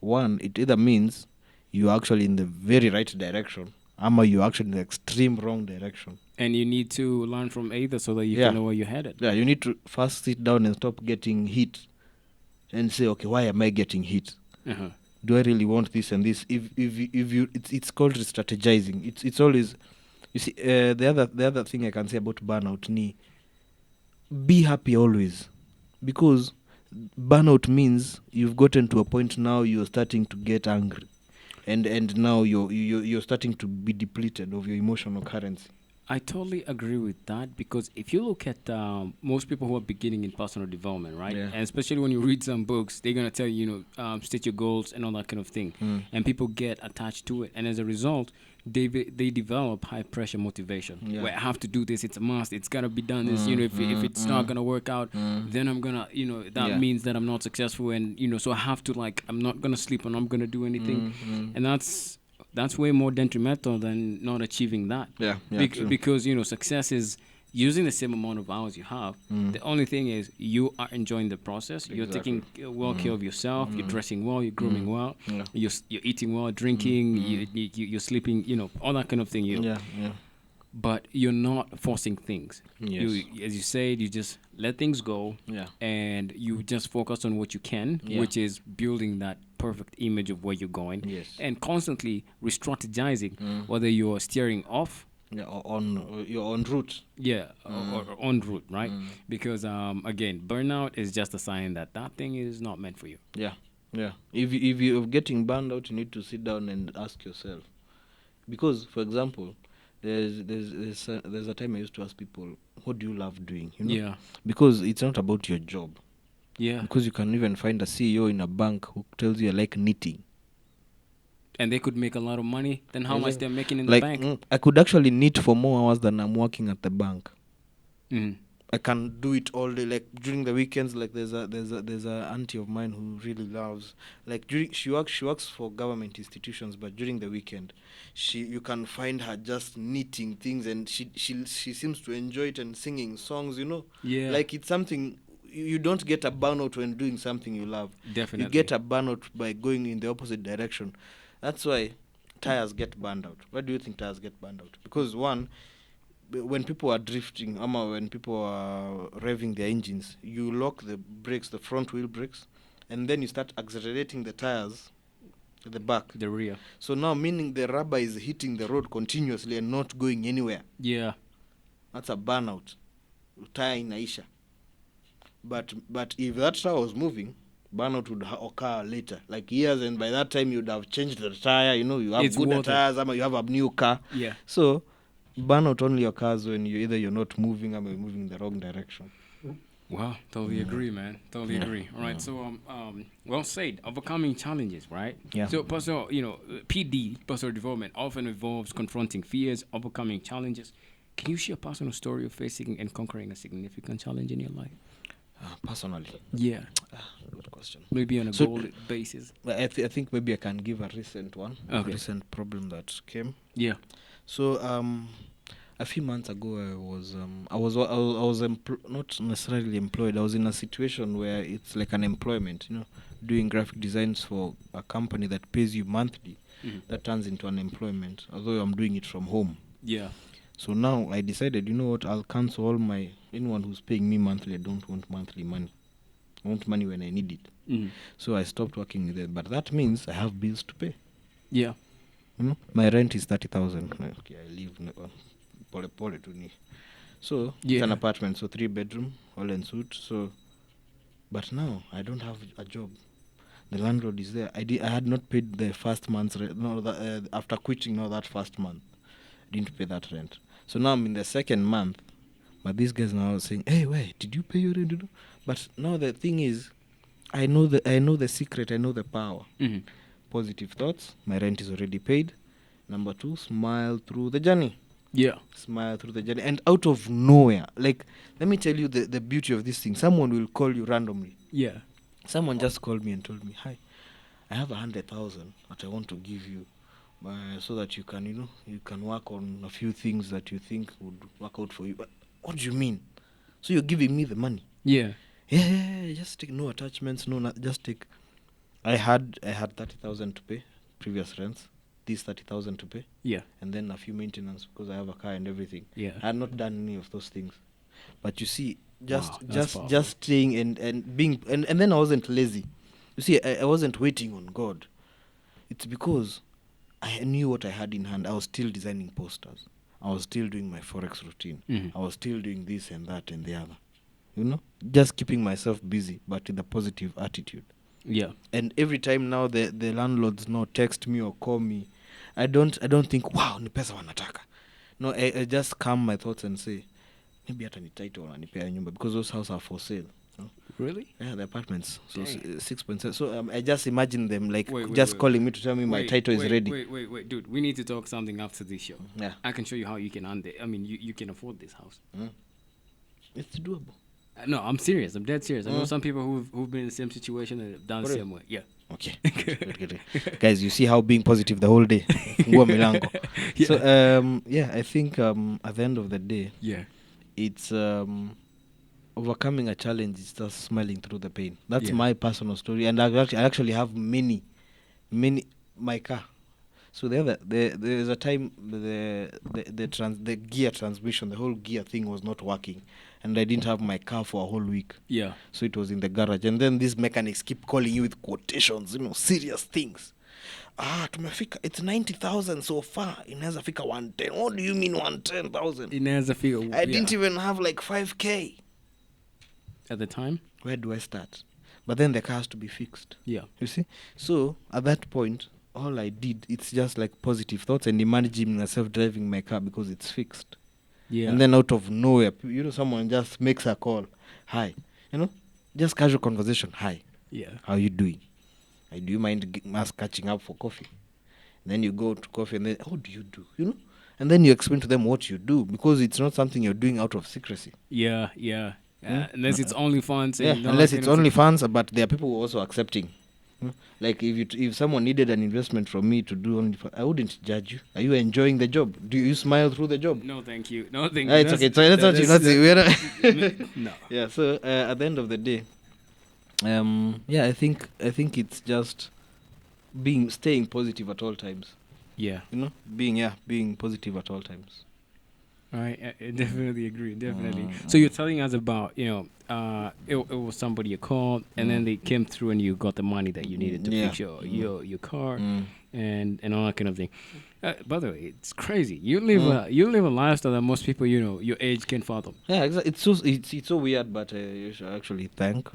one, it either means you're actually in the very right direction, or you're actually in the extreme wrong direction. And you need to learn from either so that you can know where you're headed. Yeah, you need to first sit down and stop getting hit and say, okay, why am I getting hit? Uh-huh. Do I really want this and this? If you, it's called strategizing. It's always, you see, the other thing I can say about burnout ni be happy always, because burnout means you've gotten to a point now you're starting to get angry, and now you're starting to be depleted of your emotional currency. I totally agree with that because if you look at most people who are beginning in personal development, right, Yeah. and especially when you read some books, they're gonna tell you, state your goals and all that kind of thing, Mm. and people get attached to it, and as a result, they develop high pressure motivation. Yeah. Where I have to do this, it's a must, it's gotta be done. This, if it's not Mm. gonna work out, Mm. then I'm gonna, that Yeah. means that I'm not successful, and so I have to like I'm not gonna sleep and I'm gonna do anything, Mm. and that's way more detrimental than not achieving that. Yeah. Yeah. True. Because success is using the same amount of hours you have. Mm. The only thing is you are enjoying the process. You're Exactly. taking well care of yourself. You're dressing well. You're grooming well. Yeah. You're eating well, drinking. You're sleeping. All that kind of thing. Yeah. Yeah. But you're not forcing things. Yes. As you said, you just let things go. Yeah. And you just focus on what you can, Yeah. which is building that perfect image of where you're going. Yes. And constantly re-strategizing, whether you're steering off, Yeah. On your own route. yeah, or en route, right? Because again, burnout is just a sign that that thing is not meant for you. Yeah. Yeah. If you're getting burned out, you need to sit down and ask yourself. Because, for example, there's a time I used to ask people, what do you love doing? Yeah, Because it's not about your job. yeah, Because you can even find a CEO in a bank who tells you I like knitting. and they could make a lot of money than how much they're making in the Like, bank. I could actually knit for more hours than I'm working at the bank. Mhm. I can do it all day. Like during the weekends, like there's a auntie of mine who really loves, like she works for government institutions, but during the weekend, you can find her just knitting things, and she seems to enjoy it and singing songs. Yeah. Like it's something you don't get a burnout when doing something you love. Definitely. You get a burnout by going in the opposite direction. That's why tires get burned out. Why do you think tires get burned out? Because one, when people are drifting, when people are revving their engines, you lock the brakes, the front wheel brakes, and then you start accelerating the tires at the back. The rear. So now, meaning the rubber is hitting the road continuously and not going anywhere. Yeah. That's a burnout. Tire inaisha. But if that tire was moving, burnout would occur later, like years, and by that time you'd have changed the tire. You have It's good worth it. tires, you have a new car. Yeah. So burnout only occurs when you're not moving or you're moving in the wrong direction. Wow, totally agree, man. Totally agree. All right, so well said. Overcoming challenges, right? Yeah. So personal, PD, personal development, often involves confronting fears, overcoming challenges. Can you share a personal story of facing and conquering a significant challenge in your life? Personally, Yeah, good question. maybe on a So- goal basis. I think maybe I can give a recent one, a Okay. recent problem that came. Yeah. So a few months ago, I was not necessarily employed. I was in a situation where it's like an employment, doing graphic designs for a company that pays you monthly. Mhm. That turns into an employment, although I'm doing it from home. Yeah. So now I decided, you know what, I'll cancel anyone who's paying me monthly. I don't want monthly money. I want money when I need it. Mhm. So I stopped working with them. But that means I have bills to pay. Yeah. My rent is 30,000. Okay, I live pole tu ni. So it's Yeah. an apartment, so 3-bedroom, all en suite. So, but now I don't have a job. The landlord is there. I had not paid the first month's rent. No, after quitting, that first month, I didn't pay that rent. So now I'm in the second month, but these guys now are saying, "Hey, wait, did you pay your rent?" But now the thing is, I know the secret. I know the power. Mhm. Positive thoughts. My rent is already paid. Number 2, smile through the journey. Yeah. Smile through the journey. And out of nowhere, like, let me tell you the beauty of this thing. Someone will call you randomly. Yeah. Someone just called me and told me, "Hi, I have 100,000 that I want to give you, so that you can, you can work on a few things that you think would work out for you." But what do you mean? So you're giving me the money? Yeah. Yeah, just take, no attachments, just take. I had 30,000 to pay, previous rents, these 30,000 to pay, Yeah. and then a few maintenance because I have a car and everything. Yeah. I had not done any of those things. But you see, Wow, that's powerful. just staying and being, and then I wasn't lazy. You see, I wasn't waiting on God. It's because I knew what I had in hand. I was still designing posters. I was still doing my Forex routine. Mhm. I was still doing this and that and the other. Just keeping myself busy, but with a positive attitude. Yeah. And every time now the landlords now text me or call me, I don't think, wow, ni pesa wanataka. No, I just calm my thoughts and say, maybe hata ni title wananipea nyumba because those houses are for sale. Really? Yeah, the apartments. So Dang. 6.7. So I just imagine them like Wait, just wait, calling me to tell me my title is ready. Wait, dude. We need to talk something after this show. Yeah. I can show you how you can you can afford this house. It's doable. No, I'm serious. I'm dead serious. I know some people who've been in the same situation and have done the For real? same way. Yeah. Okay. Good. Guys, you see how being positive the whole day. Fungua milango. Yeah. So yeah, I think at the end of the day, Yeah. it's overcoming a challenge is just smiling through the pain. That's Yeah. my personal story, and I actually have many my car. So there's a time the gear transmission, the whole gear thing was not working, and I didn't have my car for a whole week. Yeah. So it was in the garage, and then these mechanics keep calling you with quotations, serious things. Tumefika, it's 90,000 so far, inaweza fika 110. What do you mean 110,000? Inaweza figure. I didn't even have like 5k. At the time. Where do I start? But then the car has to be fixed. Yeah. You see? So at that point, all I did, it's just like positive thoughts and imagining myself driving my car because it's fixed. Yeah. And then out of nowhere, someone just makes a call. Hi. Just casual conversation. Hi. Yeah. How you doing? Do you mind us catching up for coffee? And then you go to coffee and then, what do you do? And then you explain to them what you do because it's not something you're doing out of secrecy. Yeah. Yeah. Unless it's only fun. Yeah, unless it's only fans, but there are people who are also accepting. Like if someone needed an investment from me to do only, I wouldn't judge you. Are you enjoying the job? Do you smile through the job? No, thank you. No, thank you. It's okay. So that's No. Yeah. So at the end of the day, yeah, I think it's just staying positive at all times. Yeah. Being positive at all times. I definitely agree. Definitely. So you're telling us about, it was somebody you called, and then they came through, and you got the money that you needed to fix your car, and all that kind of thing. By the way, it's crazy. You live a lifestyle that most people, your age can fathom. Yeah, exactly. It's so weird, but you should actually thank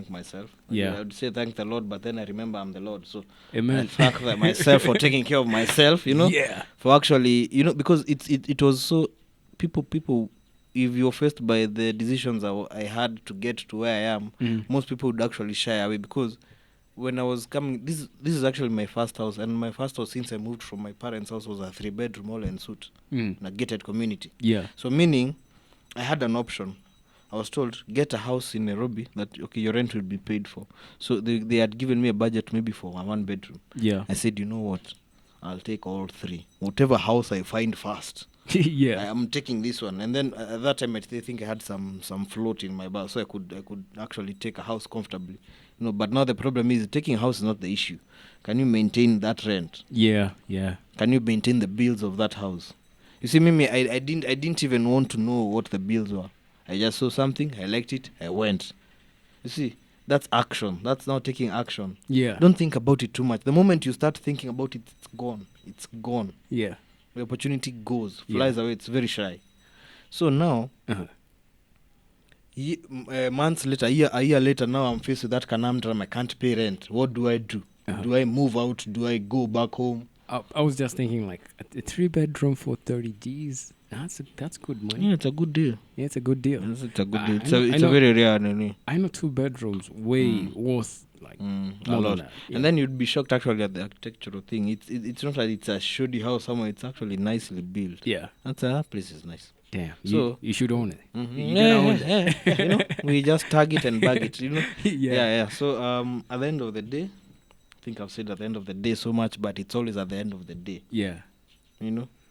myself. Yeah. I would say thank the Lord, but then I remember I'm the Lord, so Amen. I thank myself for taking care of myself. Yeah. For actually, because it was so people. If you're faced by the decisions I had to get to where I am, most people would actually shy away because when I was coming, this is actually my first house, and my first house since I moved from my parents' house was a 3-bedroom all en suite in a gated community. Yeah. So meaning, I had an option. I was told, get a house in Nairobi that, okay, your rent will be paid for. So they had given me a budget maybe for a 1-bedroom. Yeah. I said, you know what? I'll take all 3. Whatever house I find first. Yeah. I'm taking this one. And then at that time, I think I had some float in my bag, so I could actually take a house comfortably. But now the problem is taking a house is not the issue. Can you maintain that rent? Yeah. Yeah. Can you maintain the bills of that house? You see, Mimi, I didn't even want to know what the bills were. I just saw something, I liked it, I went. You see, that's action. That's now taking action. Yeah. Don't think about it too much. The moment you start thinking about it, it's gone. It's gone. Yeah. The opportunity flies away. It's very shy. So now, months later, a year later, now I'm faced with that conundrum. I can't pay rent. What do I do? Do I move out? Do I go back home? I was just thinking, like, a 3-bedroom for 30 Gs. That's good money. Yeah, it's a good deal. Yeah, it's a good deal. It's a good deal. It's a very rare. I know 2 bedrooms way worth like a more lot. than that. Yeah. And then you'd be shocked actually at the architectural thing. It's not like it's a shoddy house somewhere. It's actually nicely built. Yeah. That place is nice. Damn. So you should own it. Yeah. We just tag it and bag it. Yeah. So at the end of the day, I think I've said at the end of the day so much, but it's always at the end of the day. Yeah.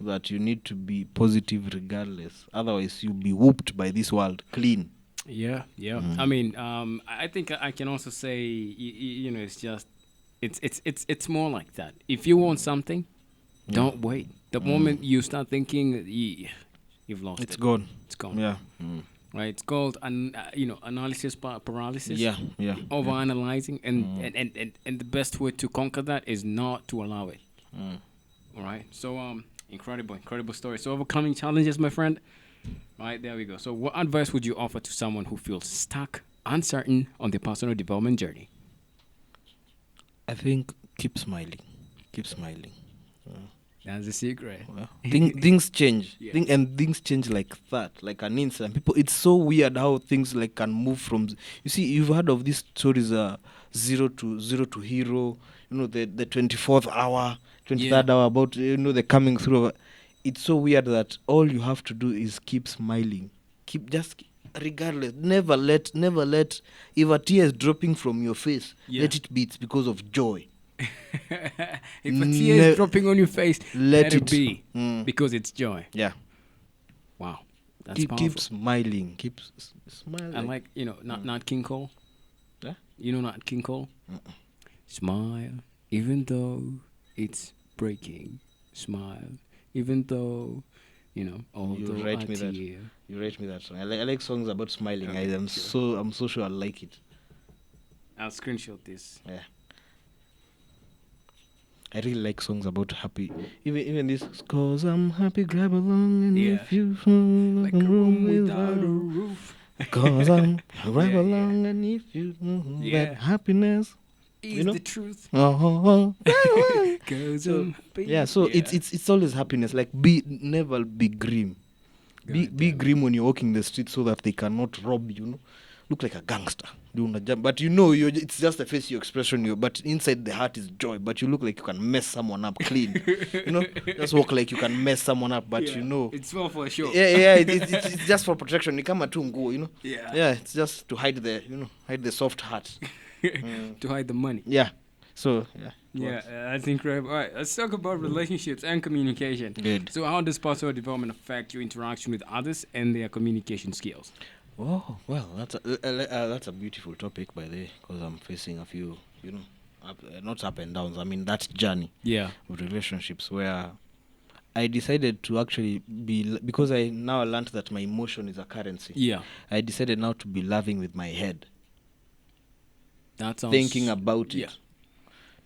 That you need to be positive regardless. Otherwise, you'll be whooped by this world clean. Yeah. I mean, I think I can also say, it's just, it's more like that. If you want something, don't wait. The moment you start thinking, you've lost it. It's gone. It's gone. Yeah. Right. It's called analysis paralysis. Yeah. Overanalyzing, and the best way to conquer that is not to allow it. All right. So incredible story. So overcoming challenges, my friend. Right, there we go. So what advice would you offer to someone who feels stuck, uncertain on their personal development journey? I think keep smiling. That's the secret. Well, things change. Yeah. Things change like that, like an instant. People, it's so weird how things like can move from. You see, you've heard of these stories, zero to hero. You know, the 24th hour, 23rd hour, about the coming through. It's so weird that all you have to do is keep smiling, regardless. Never let if a tear is dropping from your face, let it be. It's because of joy. If a tear is dropping on your face, let it be because it's joy. Yeah. Wow, that's Keep powerful. smiling. Keep smiling. And like not King Cole. Yeah? You know, not King Cole. Smile, even though it's breaking. Smile, even though although You write a me that. tear. You rate me that song. I like songs about smiling. Okay, I'm so sure I like it. I'll screenshot this. Yeah. I really like songs about happy. Even this, cause I'm happy, grab along, and Yeah. if you feel Like a room without a roof. cause I'm grab Yeah, along, and if you Yeah. that happiness. Is know? the truth. Oh. Cause So, I'm happy. yeah, so it's always happiness. Like never be grim. Be God grim when you're walking the street so that they cannot rob you. Look like a gangster doing a jump, but it's just a facial expression. But inside the heart is joy. But you look like you can mess someone up clean. Just walk like you can mess someone up. But it's all for sure. yeah, it's just for protection. You come at tungu, Yeah. it's just to hide the soft heart. To hide the money. Yeah. So Yeah, that's incredible. All right, let's talk about relationships and communication. Good. So, how does personal development affect your interaction with others and their communication skills? Oh, well, that's a beautiful topic, by the way, because I'm facing a few, not up and downs. I mean, that journey Yeah. of relationships where I decided to actually because I now learned that my emotion is a currency. Yeah. I decided now to be loving with my head, That sounds... thinking about it. Yeah.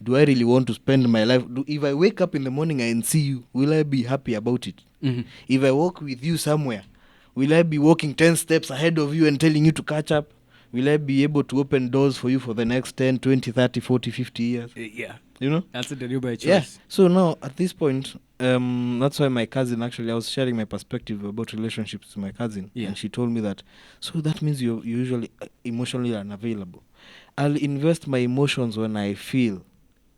Do I really want to spend my life? If I wake up in the morning and see you, will I be happy about it? Mm-hmm. If I walk with you somewhere, will I be walking 10 steps ahead of you and telling you to catch up? Will I be able to open doors for you for the next 10, 20, 30, 40, 50 years? Yeah. That's a deliberate choice. Yeah. So now, at this point, that's why my cousin, actually, I was sharing my perspective about relationships with my cousin. Yeah. And she told me that, so that means you're usually emotionally unavailable. I'll invest my emotions when I feel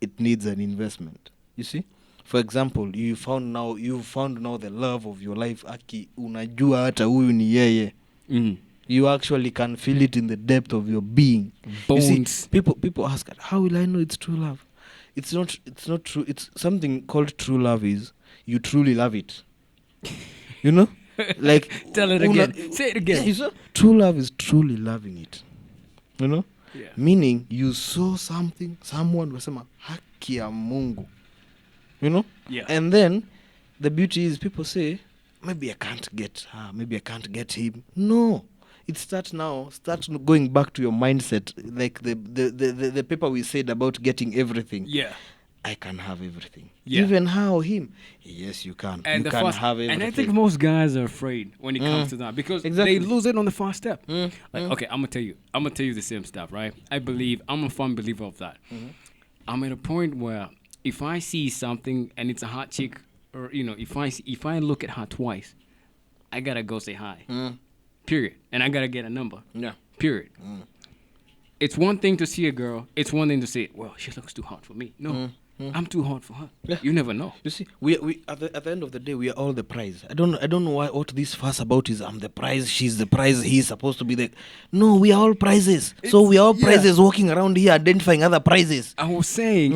it needs an investment. You see? For example, you've found now the love of your life. Aki, unajua hata huyu ni yeye. Mm. You actually can feel it in the depth of your being. Bones. You see, people ask, how will I know it's true love? It's not true. It's something called true love is you truly love it. Like Tell it again. Say it again. Yeah, true love is truly loving it. Yeah. Meaning you saw something, someone wasema haki ya Mungu. Yeah. And then the beauty is people say, maybe I can't get her, maybe I can't get him. No. It start going back to your mindset, like the paper we said about getting everything. Yeah. I can have everything. Yeah. Even her or him. Yes, you can. And you can have everything. And I think most guys are afraid when it comes to that because Exactly. they lose it on the first step. Okay, I'm gonna tell you the same stuff, right? I'm a firm believer of that. I'm at a point where if I see something and it's a hot chick, or if I look at her twice, I gotta go say hi. Period. And I gotta get a number. Yeah. Period. It's one thing to see a girl. It's one thing to say, well, she looks too hot for me. No. I'm too hot for her. Yeah. You never know. You see, we at the end of the day, we are all the prize. I don't know what this fuss about is. I'm the prize, she's the prize, he's supposed to be the... No, we are all prizes. So we are all prizes walking around here identifying other prizes. I was saying,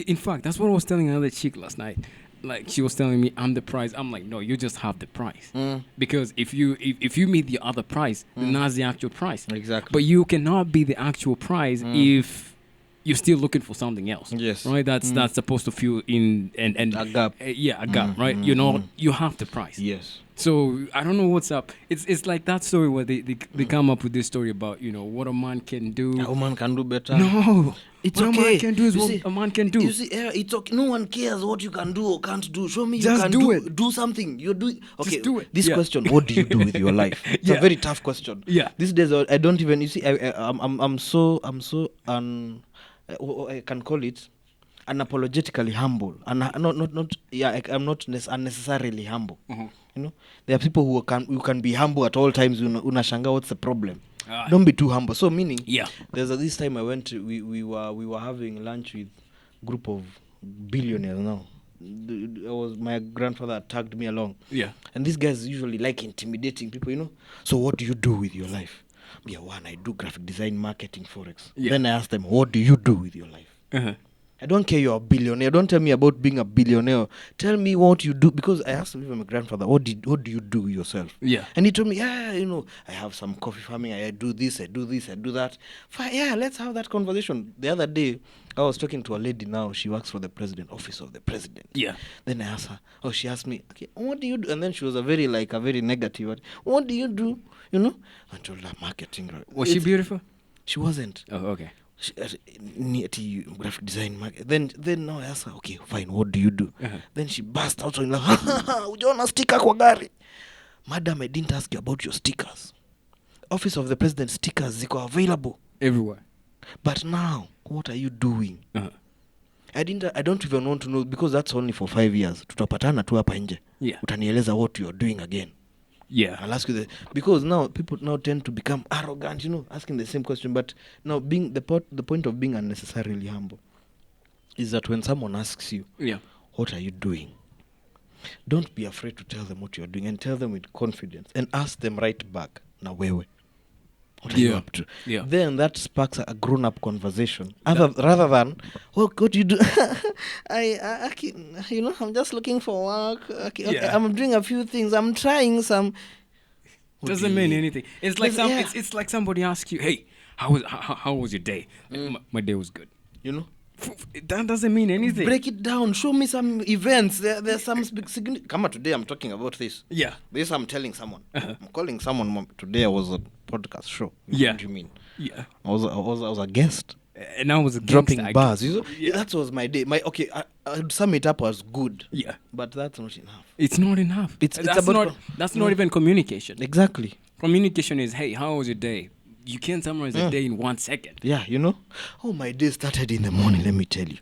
in fact, that's what I was telling another chick last night. Like, she was telling me, I'm the prize. I'm like, no, you just have the prize. Because if you meet the other prize, then that's the actual prize. Exactly. But you cannot be the actual prize if you're still looking for something else. Yes. Right? That's supposed to fill in and A gap. a gap, right? You have the price. Yes. So I don't know what's up. It's like that story where they come up with this story about what a man can do. A woman can do better. No, It's what okay. a man can do is You what see- a man can do. You see, it's okay. No one cares what you can do or can't do. Show me Just you can do it. Do something. You're doing... Okay, Just do it. This Yeah. question, what do you do with your life? It's Yeah. a very tough question. Yeah. These days, I don't even... You see, I can call it... unapologetically humble, and I'm not unnecessarily humble. You know, there are people who can be humble at all times. Unashanga, what's the problem? Don't be too humble. So meaning, there's this time I went to, we were having lunch with group of billionaires now. My grandfather tagged me along. And these guys usually like intimidating people, So what do you do with your life? I do graphic design, marketing, forex. Then I asked them, what do you do with your life? I don't care you're a billionaire. Don't tell me about being a billionaire. Tell me what you do. Because I asked my grandfather, what do you do yourself? And he told me, I have some coffee farming. I do this, I do that. Fine, let's have that conversation. The other day, I was talking to a lady now. She works for the president, office of the president. Then I asked her, she asked me, okay, what do you do? And then she was a very negative. What do you do? I told her marketing. Was she beautiful? She wasn't. Oh, okay. Graphic design market. Then now I asked her, okay, fine, what do you do? Then she burst out in like, ujaona sticker kwa gari. Madam, I didn't ask you about your stickers. Office of the president stickers ziko available everywhere. But now, what are you doing? I don't even want to know, because that's only for 5 years. Tutapatana tu hapa nje. Utanieleza what you're doing again. I'll ask you because now people now tend to become arrogant, asking the same question. But now being the point of being unnecessarily humble is that when someone asks you, what are you doing? Don't be afraid to tell them what you're doing, and tell them with confidence, and ask them right back. Now wewe, what are you up to? Then that sparks a grown-up conversation. Rather than, what do you do? I'm just looking for work. Okay, I'm doing a few things. I'm trying some. Doesn't mean anything. It's like it's like somebody asks you, "Hey, how was your day?" My day was good. That doesn't mean anything. Break it down. Show me some events. There's some significant. Come on, today I'm talking about this. This I'm telling someone. I'm calling someone. Today I was a podcast show. What do you mean? I was a guest. And I was dropping bars. That was my day. I'd sum it up as good. But that's not enough. It's not enough. That's not even communication. Exactly. Communication is, hey, how was your day? You can't summarize a day in 1 second. My day started in the morning, let me tell you.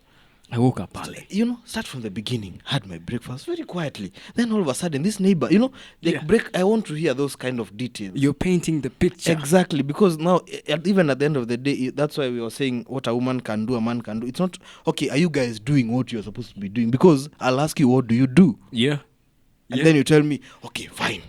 I woke up early. Start from the beginning. Had my breakfast very quietly. Then all of a sudden, this neighbor, I want to hear those kind of details. You're painting the picture. Exactly, because now, even at the end of the day, that's why we were saying what a woman can do, a man can do. It's not, okay, are you guys doing what you're supposed to be doing? Because I'll ask you, what do you do? And then you tell me, okay, fine.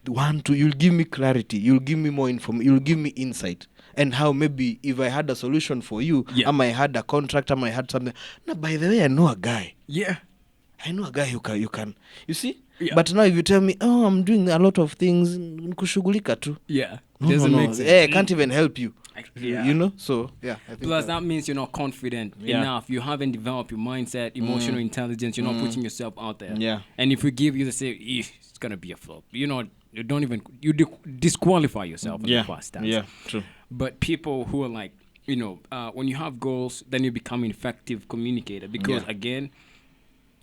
1, 2, you'll give me clarity. You'll give me more information. You'll give me insight. And how maybe if I had a solution for you, I might had a contract, I might had something. No, by the way, I know a guy. I know a guy who can. You see? But now if you tell me, I'm doing a lot of things, kushughulika tu. Doesn't make sense. I can't even help you. So I think plus that means you're not confident enough. You haven't developed your mindset, emotional intelligence. You're not putting yourself out there. And if we give you the same, it's gonna be a flop. You don't even disqualify yourself in the first stance. True. But people who are like, when you have goals, then you become an effective communicator because again,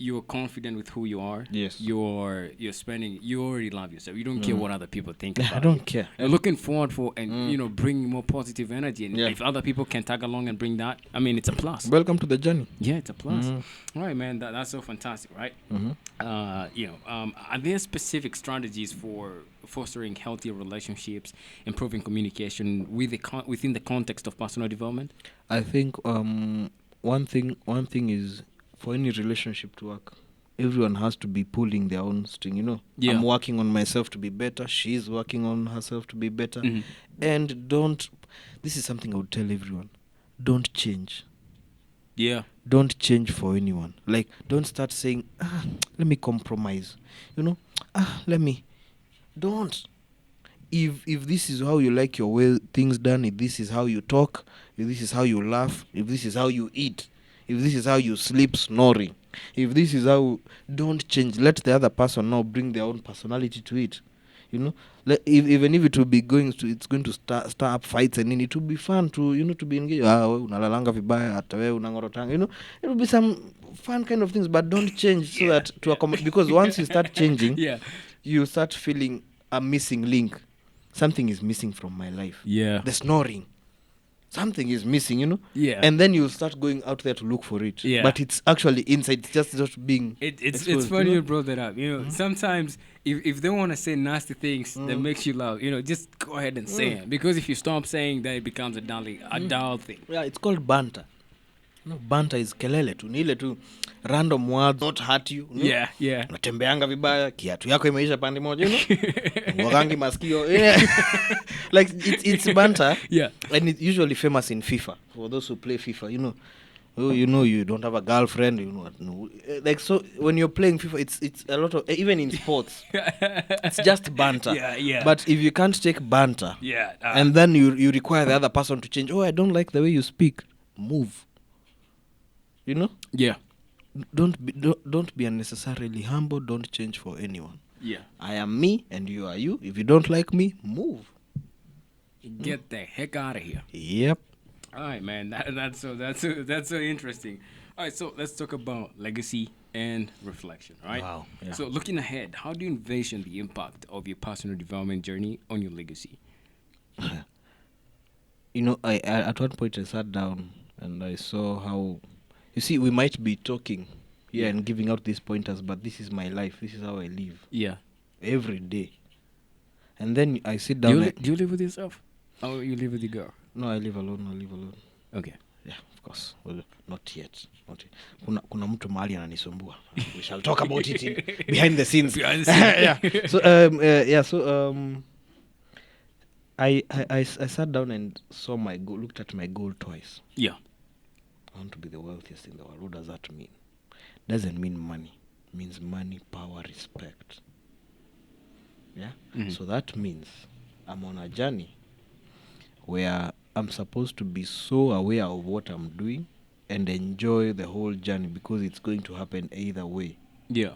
you're confident with who you are. You're spending. You already love yourself. You don't care what other people think about. I don't care. You're looking forward for and bring more positive energy. And if other people can tag along and bring that, I mean, it's a plus. Welcome to the journey. Yeah, it's a plus. All right, man. That's so fantastic, right? Are there specific strategies for fostering healthier relationships, improving communication within the context of personal development? I think one thing is, for any relationship to work, everyone has to be pulling their own string, I'm working on myself to be better. She's working on herself to be better. And this is something I would tell everyone. Don't change. Don't change for anyone. Like, don't start saying, let me compromise. Don't. If this is how you like your things done, if this is how you talk, if this is how you laugh, if this is how you eat, if this is how you sleep snoring, if this is how, don't change. Let the other person now bring their own personality to it. Even if it will be it's going to start up fights, and then it will be fun to to be engaged. Unalalanga vibaya hata wewe unangorotanga. It will be some fun kind of things, but don't change so that to accommodate, because once you start changing, you start feeling a missing link. Something is missing from my life. The snoring. something is missing, you know. Yeah. And then you'll start going out there to look for it. Yeah. But it's actually inside. It's just not being. It's exposed, funny you you know? brought that up. You know, sometimes if they want to say nasty things that makes you laugh, you know, just go ahead and say it. Because if you stop saying that, it becomes a dull thing. Yeah, it's called banter. No, banter is kelele tu, ni ile tu random words, not hurt you. No? Yeah, yeah. Unatembeanga vibaya, kiatu yako imeisha pande moja, you know? Wagangi masikio. Yeah. Like it's banter. Yeah. And it's usually famous in FIFA. For those who play FIFA, you know. Oh, you know, you don't have a girlfriend, you know. No. Like, so when you're playing FIFA, it's a lot of, even in sports, it's just banter. Yeah, yeah. But if you can't take banter, Yeah. and then you require the other person to change, oh, I don't like the way you speak, move. You know? Yeah. Don't be unnecessarily humble. Don't change for anyone. Yeah. I am me and you are you. If you don't like me, move. Get the heck out of here. Yep. All right, man. That's so interesting. All right, so let's talk about legacy and reflection. All right. Wow, yeah. So looking ahead, how do you envision the impact of your personal development journey on your legacy? You know, I at one point I sat down and I saw how, you see, we might be talking here and giving out these pointers, but this is my life. This is how I live Yeah. every day. And then I sit Do down. you live with yourself? Or you live with your girl? No, I live alone. Okay. Yeah, of course. Well, not yet. Kuna mtu mahali ananisumbua. We shall talk about it behind the scenes. Yeah. So I sat down and saw my goal, looked at my goal twice. Yeah. I want to be the wealthiest in the world. What does that mean? Doesn't mean money. It means money, power, respect. Yeah. Mhm. So that means I'm on a journey where I'm supposed to be so aware of what I'm doing and enjoy the whole journey, because it's going to happen either way. Yeah.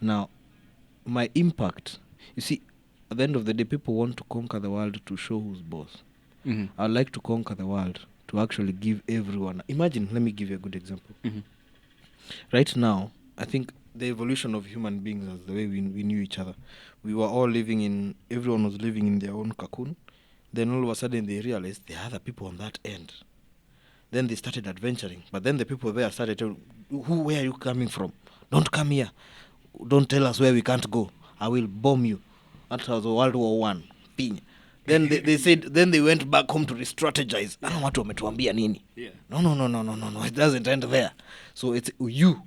Now, my impact, you see, at the end of the day, people want to conquer the world to show who's boss. Mm-hmm. I'd like to conquer the world to actually give everyone. Imagine, let me give you a good example. Mm-hmm. Right now, I think the evolution of human beings as the way we knew each other. We were all everyone was living in their own cocoon. Then all of a sudden they realized there are other people on that end. Then they started adventuring. But then the people there started telling, where are you coming from? Don't come here. Don't tell us where we can't go. I will bomb you. That was World War One. Pinya. Then they said, then they went back home to re-strategize. I don't want to wametuambia nini. Yeah. No. It doesn't end there. So it's you.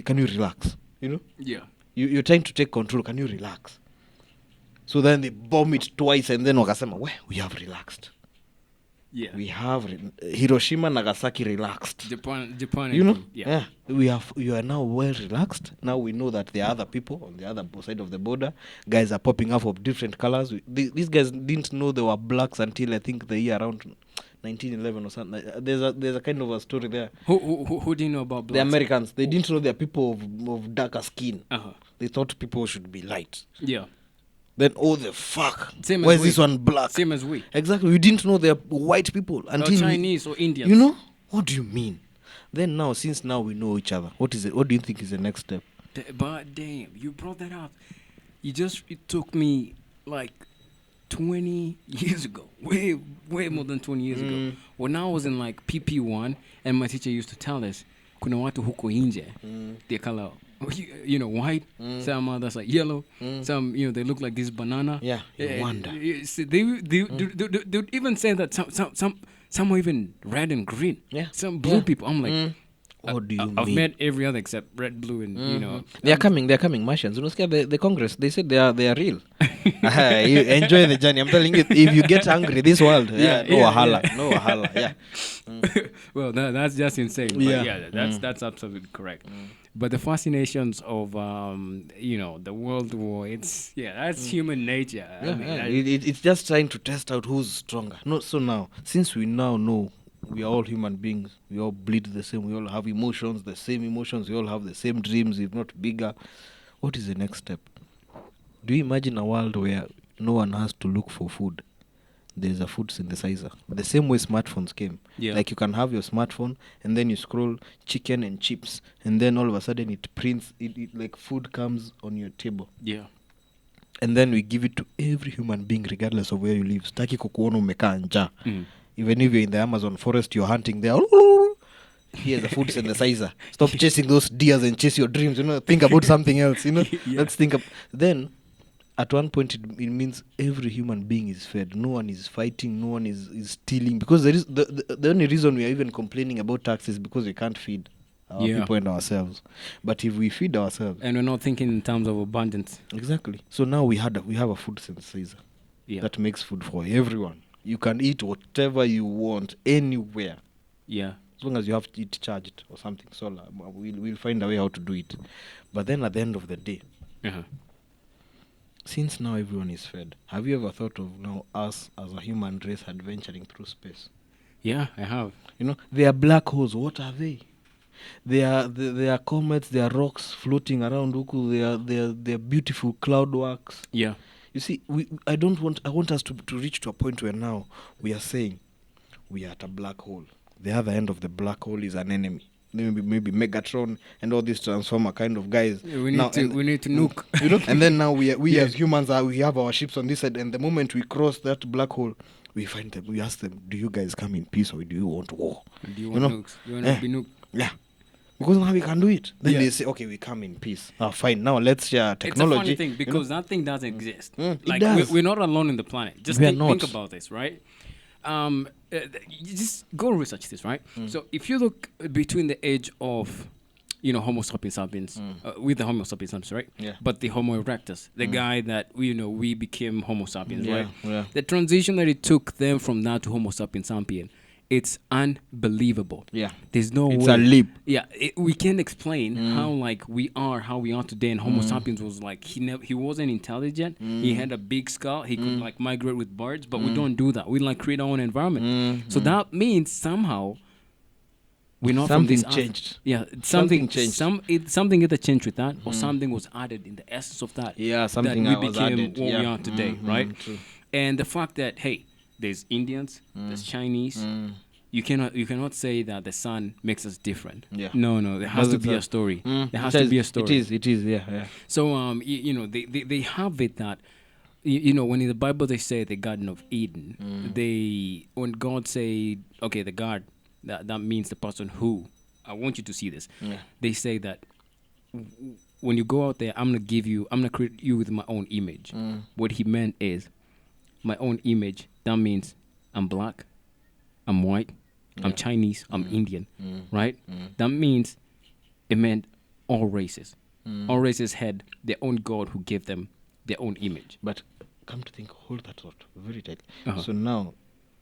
Can you relax? You know? Yeah. You're trying to take control. Can you relax? So then they bomb it twice, and then wakasema, we have relaxed. Yeah. We have Hiroshima, Nagasaki relaxed. Japan. You know? Yeah. You are now well relaxed. Now we know that there are other people on the other side of the border. Guys are popping up of different colors. These guys didn't know they were blacks until I think the year around 1911 or something. There's a kind of a story there. Who do you know about blacks? The Americans, they didn't know they are people of darker skin. Uh-huh. They thought people should be light. Yeah. Then, oh, the fuck. Same as Why is we. this one black? Same as we. Exactly. We didn't know they're white people Or until Chinese or Indians. You know? What do you mean? Then now, since now we know each other, what is it? What do you think is the next step? But damn, you brought that up. It took me like 20 years ago. Way more than 20 years ago. When I was in like PP1 and my teacher used to tell us, kuna watu huko nje, they color, white, some others like yellow, some, they look like this banana. Yeah, you wonder. They would even say that some are even red and green. Yeah. Some blue people. I'm like, What do you I've mean? met every other except red, blue, and They're coming, Martians. You know, the Congress, they said they are real. You enjoy the journey. I'm telling you, if you get hungry, this world, no wahala. Yeah. Well, that's just insane. But Yeah. That's absolutely correct. But the fascinations of the World War, that's human nature. It's just trying to test out who's stronger. No, so now, since we now know we are all human beings, we all bleed the same, we all have emotions, the same emotions, we all have the same dreams, if not bigger. What is the next step? Do you imagine a world where no one has to look for food? There's a food synthesizer. The same way smartphones came. Yeah. Like you can have your smartphone and then you scroll chicken and chips and then all of a sudden it prints, it like food comes on your table. Yeah. And then we give it to every human being regardless of where you live. Staki kukuona umekaa njaa. Even if you're in the Amazon forest, you're hunting there. Here's the food synthesizer. Stop chasing those deers and chase your dreams. Think about something else. Yeah. Let's think. Then, at one point, it means every human being is fed. No one is fighting. No one is stealing. Because there is the only reason we are even complaining about taxes is because we can't feed our people and ourselves. But if we feed ourselves, and we're not thinking in terms of abundance. Exactly. So now we have a food synthesizer that makes food for everyone. You can eat whatever you want anywhere. Yeah. As long as you have it charged or something solar, we'll find a way how to do it. But then at the end of the day, since now everyone is fed, have you ever thought of now us as a human race adventuring through space? Yeah, I have. They are black holes. What are they? They are comets. They are rocks floating around. They are beautiful cloud works. Yeah. You see, I want us to reach to a point where now we are saying we are at a black hole. The other end of the black hole is an enemy. Maybe Megatron and all these Transformer kind of guys. We need to nuke. And then now we as humans we have our ships on this side, and the moment we cross that black hole, we find them. We ask them, "Do you guys come in peace or do you want war? Do you want nukes? You want to be nuked?" Yeah. Because now we can do it. Then Yeah. they say, "Okay, we come in peace." Fine. Now let's share technology. It's a funny thing because that thing does exist. It Like does. we're not alone in the planet. Just We are think not. about this, right? You just go research this, right? So if you look between the age of, Homo sapiens, with the Homo sapiens, right? Yeah. But the Homo erectus, the guy that we became Homo sapiens, Yeah, right? yeah. The transition that it took them from that to Homo sapiens sapien, it's unbelievable. Yeah. There's no It's way. a leap. Yeah, we can't explain how we are today. And Homo sapiens was like he wasn't intelligent. He had a big skull. He could migrate with birds, but we don't do that. We create our own environment. So that means somehow we're not Something from this earth. changed. Yeah, Something changed. Something either changed with that, or something was added in the essence of that. Yeah, something that we was became added. what we Yeah. are today, right? True. And the fact that there's Indians, there's Chinese. You cannot say that the sun makes us different. Yeah. No. There has to be a story. There has to be a story. It is. Yeah. So they have it that when in the Bible they say the Garden of Eden, when God say the God that means the person who I want you to see this. Yeah. They say that when you go out there, I'm gonna create you with my own image. What he meant is my own image. That means I'm black, I'm white, I'm Chinese, I'm Indian, right? That means it meant all races. All races had their own God who gave them their own image. But come to think, hold that thought very tightly. Uh-huh. So now,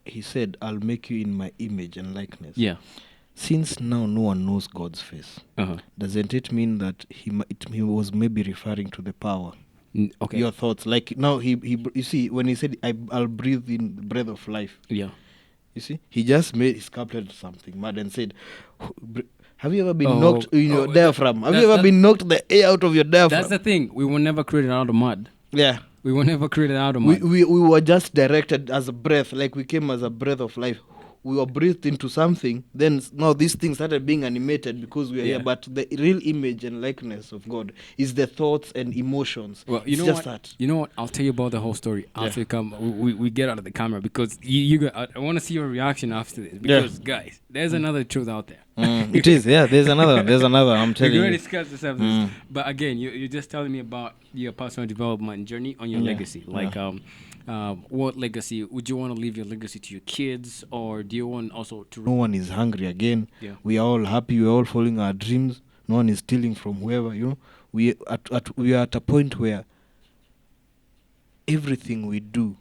he said, "I'll make you in my image and likeness." Yeah. Since now no one knows God's face, doesn't it mean that he was maybe referring to the power? Okay. Your thoughts, like now you see when he said, "I'll breathe in the breath of life." Yeah. You see, he just made sculpted something mad and said, "Have you ever been knocked in your diaphragm? Have you ever been knocked the air out of your diaphragm?" That's the thing. We were never created out of mud. Yeah. We were never created out of mud. We were just directed as a breath, like we came as a breath of life. We were breathed into something. Then now these things started being animated because we are here. But the real image and likeness of God is the thoughts and emotions. Well, it's just that. You know what? I'll tell you about the whole story after we get out of the camera because I want to see your reaction after this because guys, there's another truth out there. It is, yeah. There's another. I'm telling you. We're going to discuss this after this. But again, you're just telling me about your personal development journey on your legacy. Like, what legacy? Would you want to leave your legacy to your kids, or do you want also to... No one is hungry again. Yeah. We are all happy. We are all following our dreams. No one is stealing from whoever, We are at a point where everything we do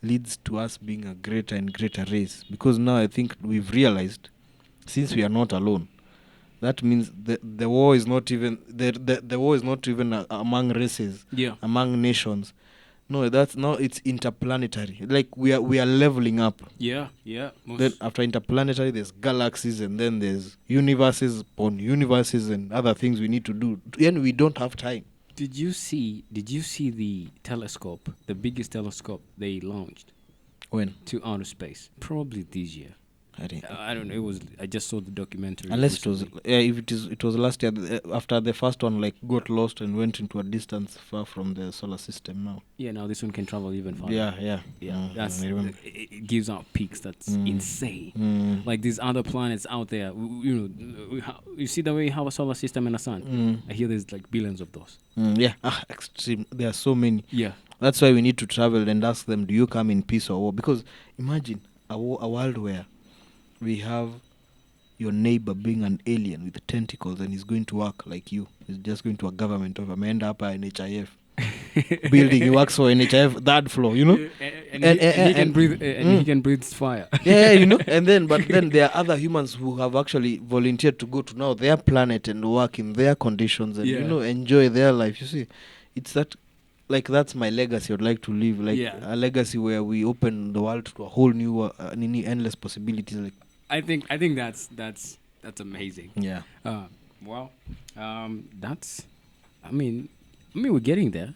leads to us being a greater and greater race. Because now I think we've realized, since we are not alone, that means the war is not even the war is not even among races, among nations. No, it's interplanetary. Like we are leveling up. Yeah. Then after interplanetary, there's galaxies, and then there's universes upon universes and other things we need to do. And we don't have time. Did you see the telescope, the biggest telescope they launched? When? To outer space? Probably this year. I think. I don't know. I just saw the documentary. Unless it was, recently. if it was last year after the first one like got lost and went into a distance far from the solar system now. Yeah, now this one can travel even farther. Yeah. Yeah, I remember. it gives out peaks that's insane. Like these other planets out there, you see the way we have a solar system and a sun. I hear there's like billions of those. Yeah, extreme. There are so many. Yeah, That's why we need to travel and ask them, do you come in peace or war? Because imagine a world where we have your neighbor being an alien with tentacles and he's going to work like you. He's just going to a government of Amanda up in NHIF building. He works for NHIF third floor, you know. and he can breathe, and he can breathe fire. Yeah, you know. And then, but then there are other humans who have actually volunteered to go to now their planet and work in their conditions and enjoy their life. You see, it's that. Like that's my legacy. I'd like to live like a legacy where we open the world to a whole new, endless possibilities. Like I think that's amazing. Yeah. That's. I mean, we're getting there.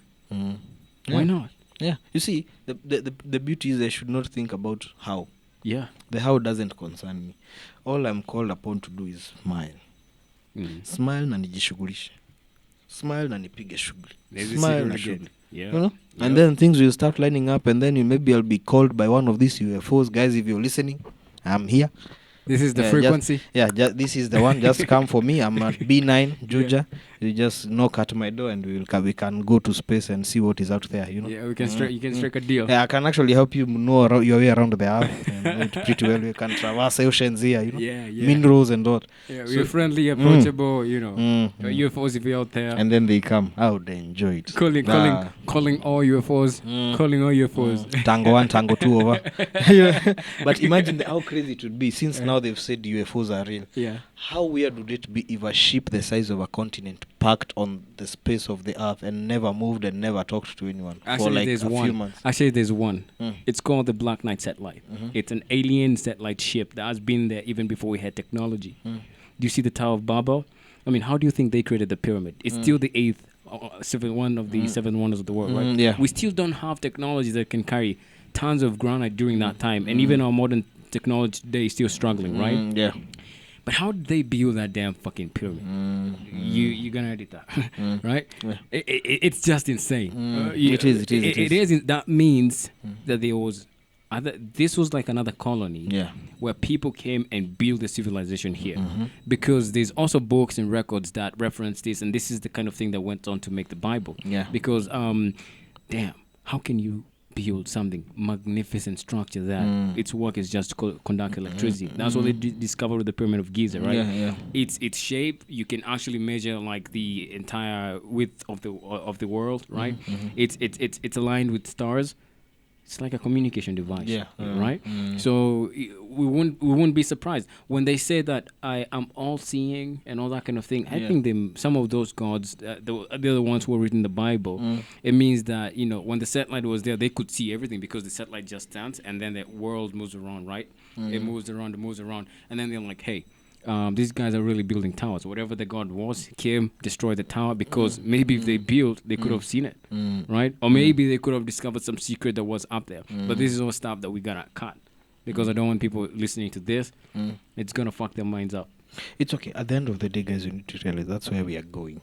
Why not? Yeah. You see, the beauty is I should not think about how. Yeah. The how doesn't concern me. All I'm called upon to do is smile. Smile na nijishughulishe. Smile na nipige shughuli. Smile na shughuli. Yeah. You know? And then things will start lining up, and then maybe I'll be called by one of these UFOs. Guys, if you're listening, I'm here. This is the frequency. This is the one. Just come for me. I'm at B9, Juja. You just knock at my door, and we can go to space and see what is out there. You know. Yeah, we can you can strike a deal. Yeah, I can actually help you know your way around the earth. And pretty well. You can traverse oceans here. You know. Yeah. Minerals and all. Yeah, we're friendly, approachable. You know, UFOs if you're out there. And then they come. I would enjoy it. Calling all UFOs. Calling all UFOs. Tango 1, Tango 2 over. But imagine how crazy it would be since now they've said UFOs are real. Yeah. How weird would it be if a ship the size of a continent parked on the space of the earth and never moved and never talked to anyone for like a few months? Actually, there's one. It's called the Black Knight satellite. It's an alien satellite ship that has been there even before we had technology. Do you see the Tower of Babel? I mean, how do you think they created the pyramid? It's still the eighth, one of the seven wonders of the world, right? Yeah. We still don't have technology that can carry tons of granite during that time, and even our modern technology today is still struggling, right? Yeah. But how did they build that damn fucking pyramid? You're gonna edit that, right? Yeah. It's just insane. It is. That means that there was this was like another colony where people came and built a civilization here. Because there's also books and records that reference this, and this is the kind of thing that went on to make the Bible. Yeah. Because damn, how can you build something magnificent structure that its work is just to conduct electricity? That's what they discovered with the Pyramid of Giza, right? Yeah. Its shape, you can actually measure like the entire width of the world, right? It's aligned with stars. It's like a communication device, right? So we wouldn't be surprised when they say that I am all seeing and all that kind of thing. I think some of those gods, they're the ones who were written in the Bible. It means that when the satellite was there, they could see everything because the satellite just stands and then the world moves around, right? It moves around, and then they're like, hey. These guys are really building towers. Whatever the god was came, destroyed the tower because maybe if they built, they could have seen it, right? Or maybe they could have discovered some secret that was up there. But this is all stuff that we gotta cut because I don't want people listening to this. It's gonna fuck their minds up. It's okay. At the end of the day, guys, you need to realize that's where we are going.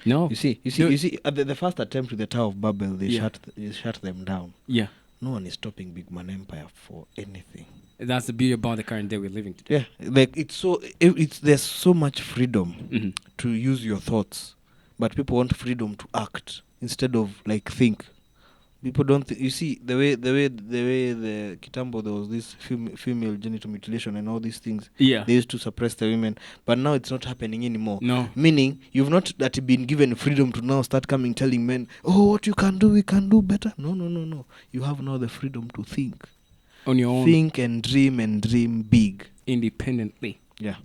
No, you see. At the first attempt with the Tower of Babel, they shut them down. Yeah. No one is stopping Big Man Empire for anything. That's the beauty about the current day we're living today. Yeah, like there's so much freedom to use your thoughts, but people want freedom to act instead of like think. People don't. You see the way the Kitambo there was this female genital mutilation and all these things. Yeah, they used to suppress the women, but now it's not happening anymore. No, meaning you've not been given freedom to now start coming telling men, oh, what you can do, we can do better. No. You have now the freedom to think. On your own. Think and dream big. Independently. Yeah.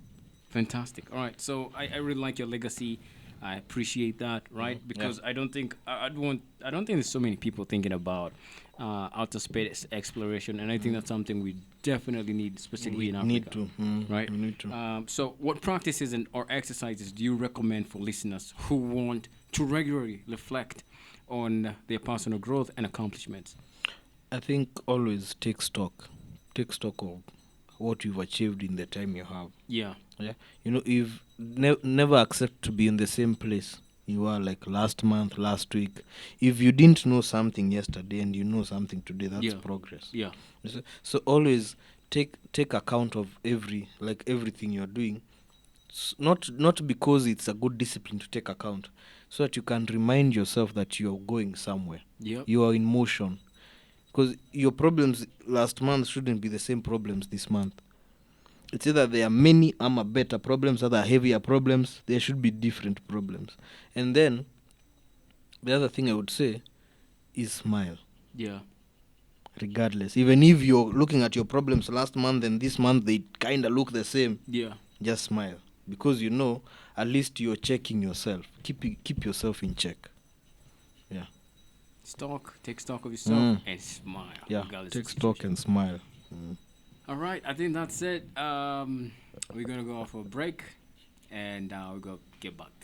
Fantastic. All right. So I really like your legacy. I appreciate that, right? Because I don't think there's so many people thinking about outer space exploration, and I think that's something we definitely need, specifically in Africa. Need to, right? We need to. So, what practices or exercises do you recommend for listeners who want to regularly reflect on their personal growth and accomplishments? I think always take stock of what you've achieved in the time you have. Yeah. Yeah, you've never accept to be in the same place you are like last month, last week. If you didn't know something yesterday and you know something today, that's Yeah. progress. Yeah. So always take account of everything you're doing. Not because it's a good discipline to take account, so that you can remind yourself that you're going somewhere. Yep. You are in motion, because your problems last month shouldn't be the same problems this month. It's either there are many better problems, other heavier problems. There should be different problems. And then the other thing I would say is smile, Yeah. regardless. Even if you're looking at your problems last month and this month they kind of look the same, Yeah. just smile, because at least you're checking yourself. Keep yourself in check. Yeah. Take stock of yourself and smile. Yeah. Regardless Take of stock situation. and smile. All right, I think that's it. We're gonna go off for a break, and we're gonna get back.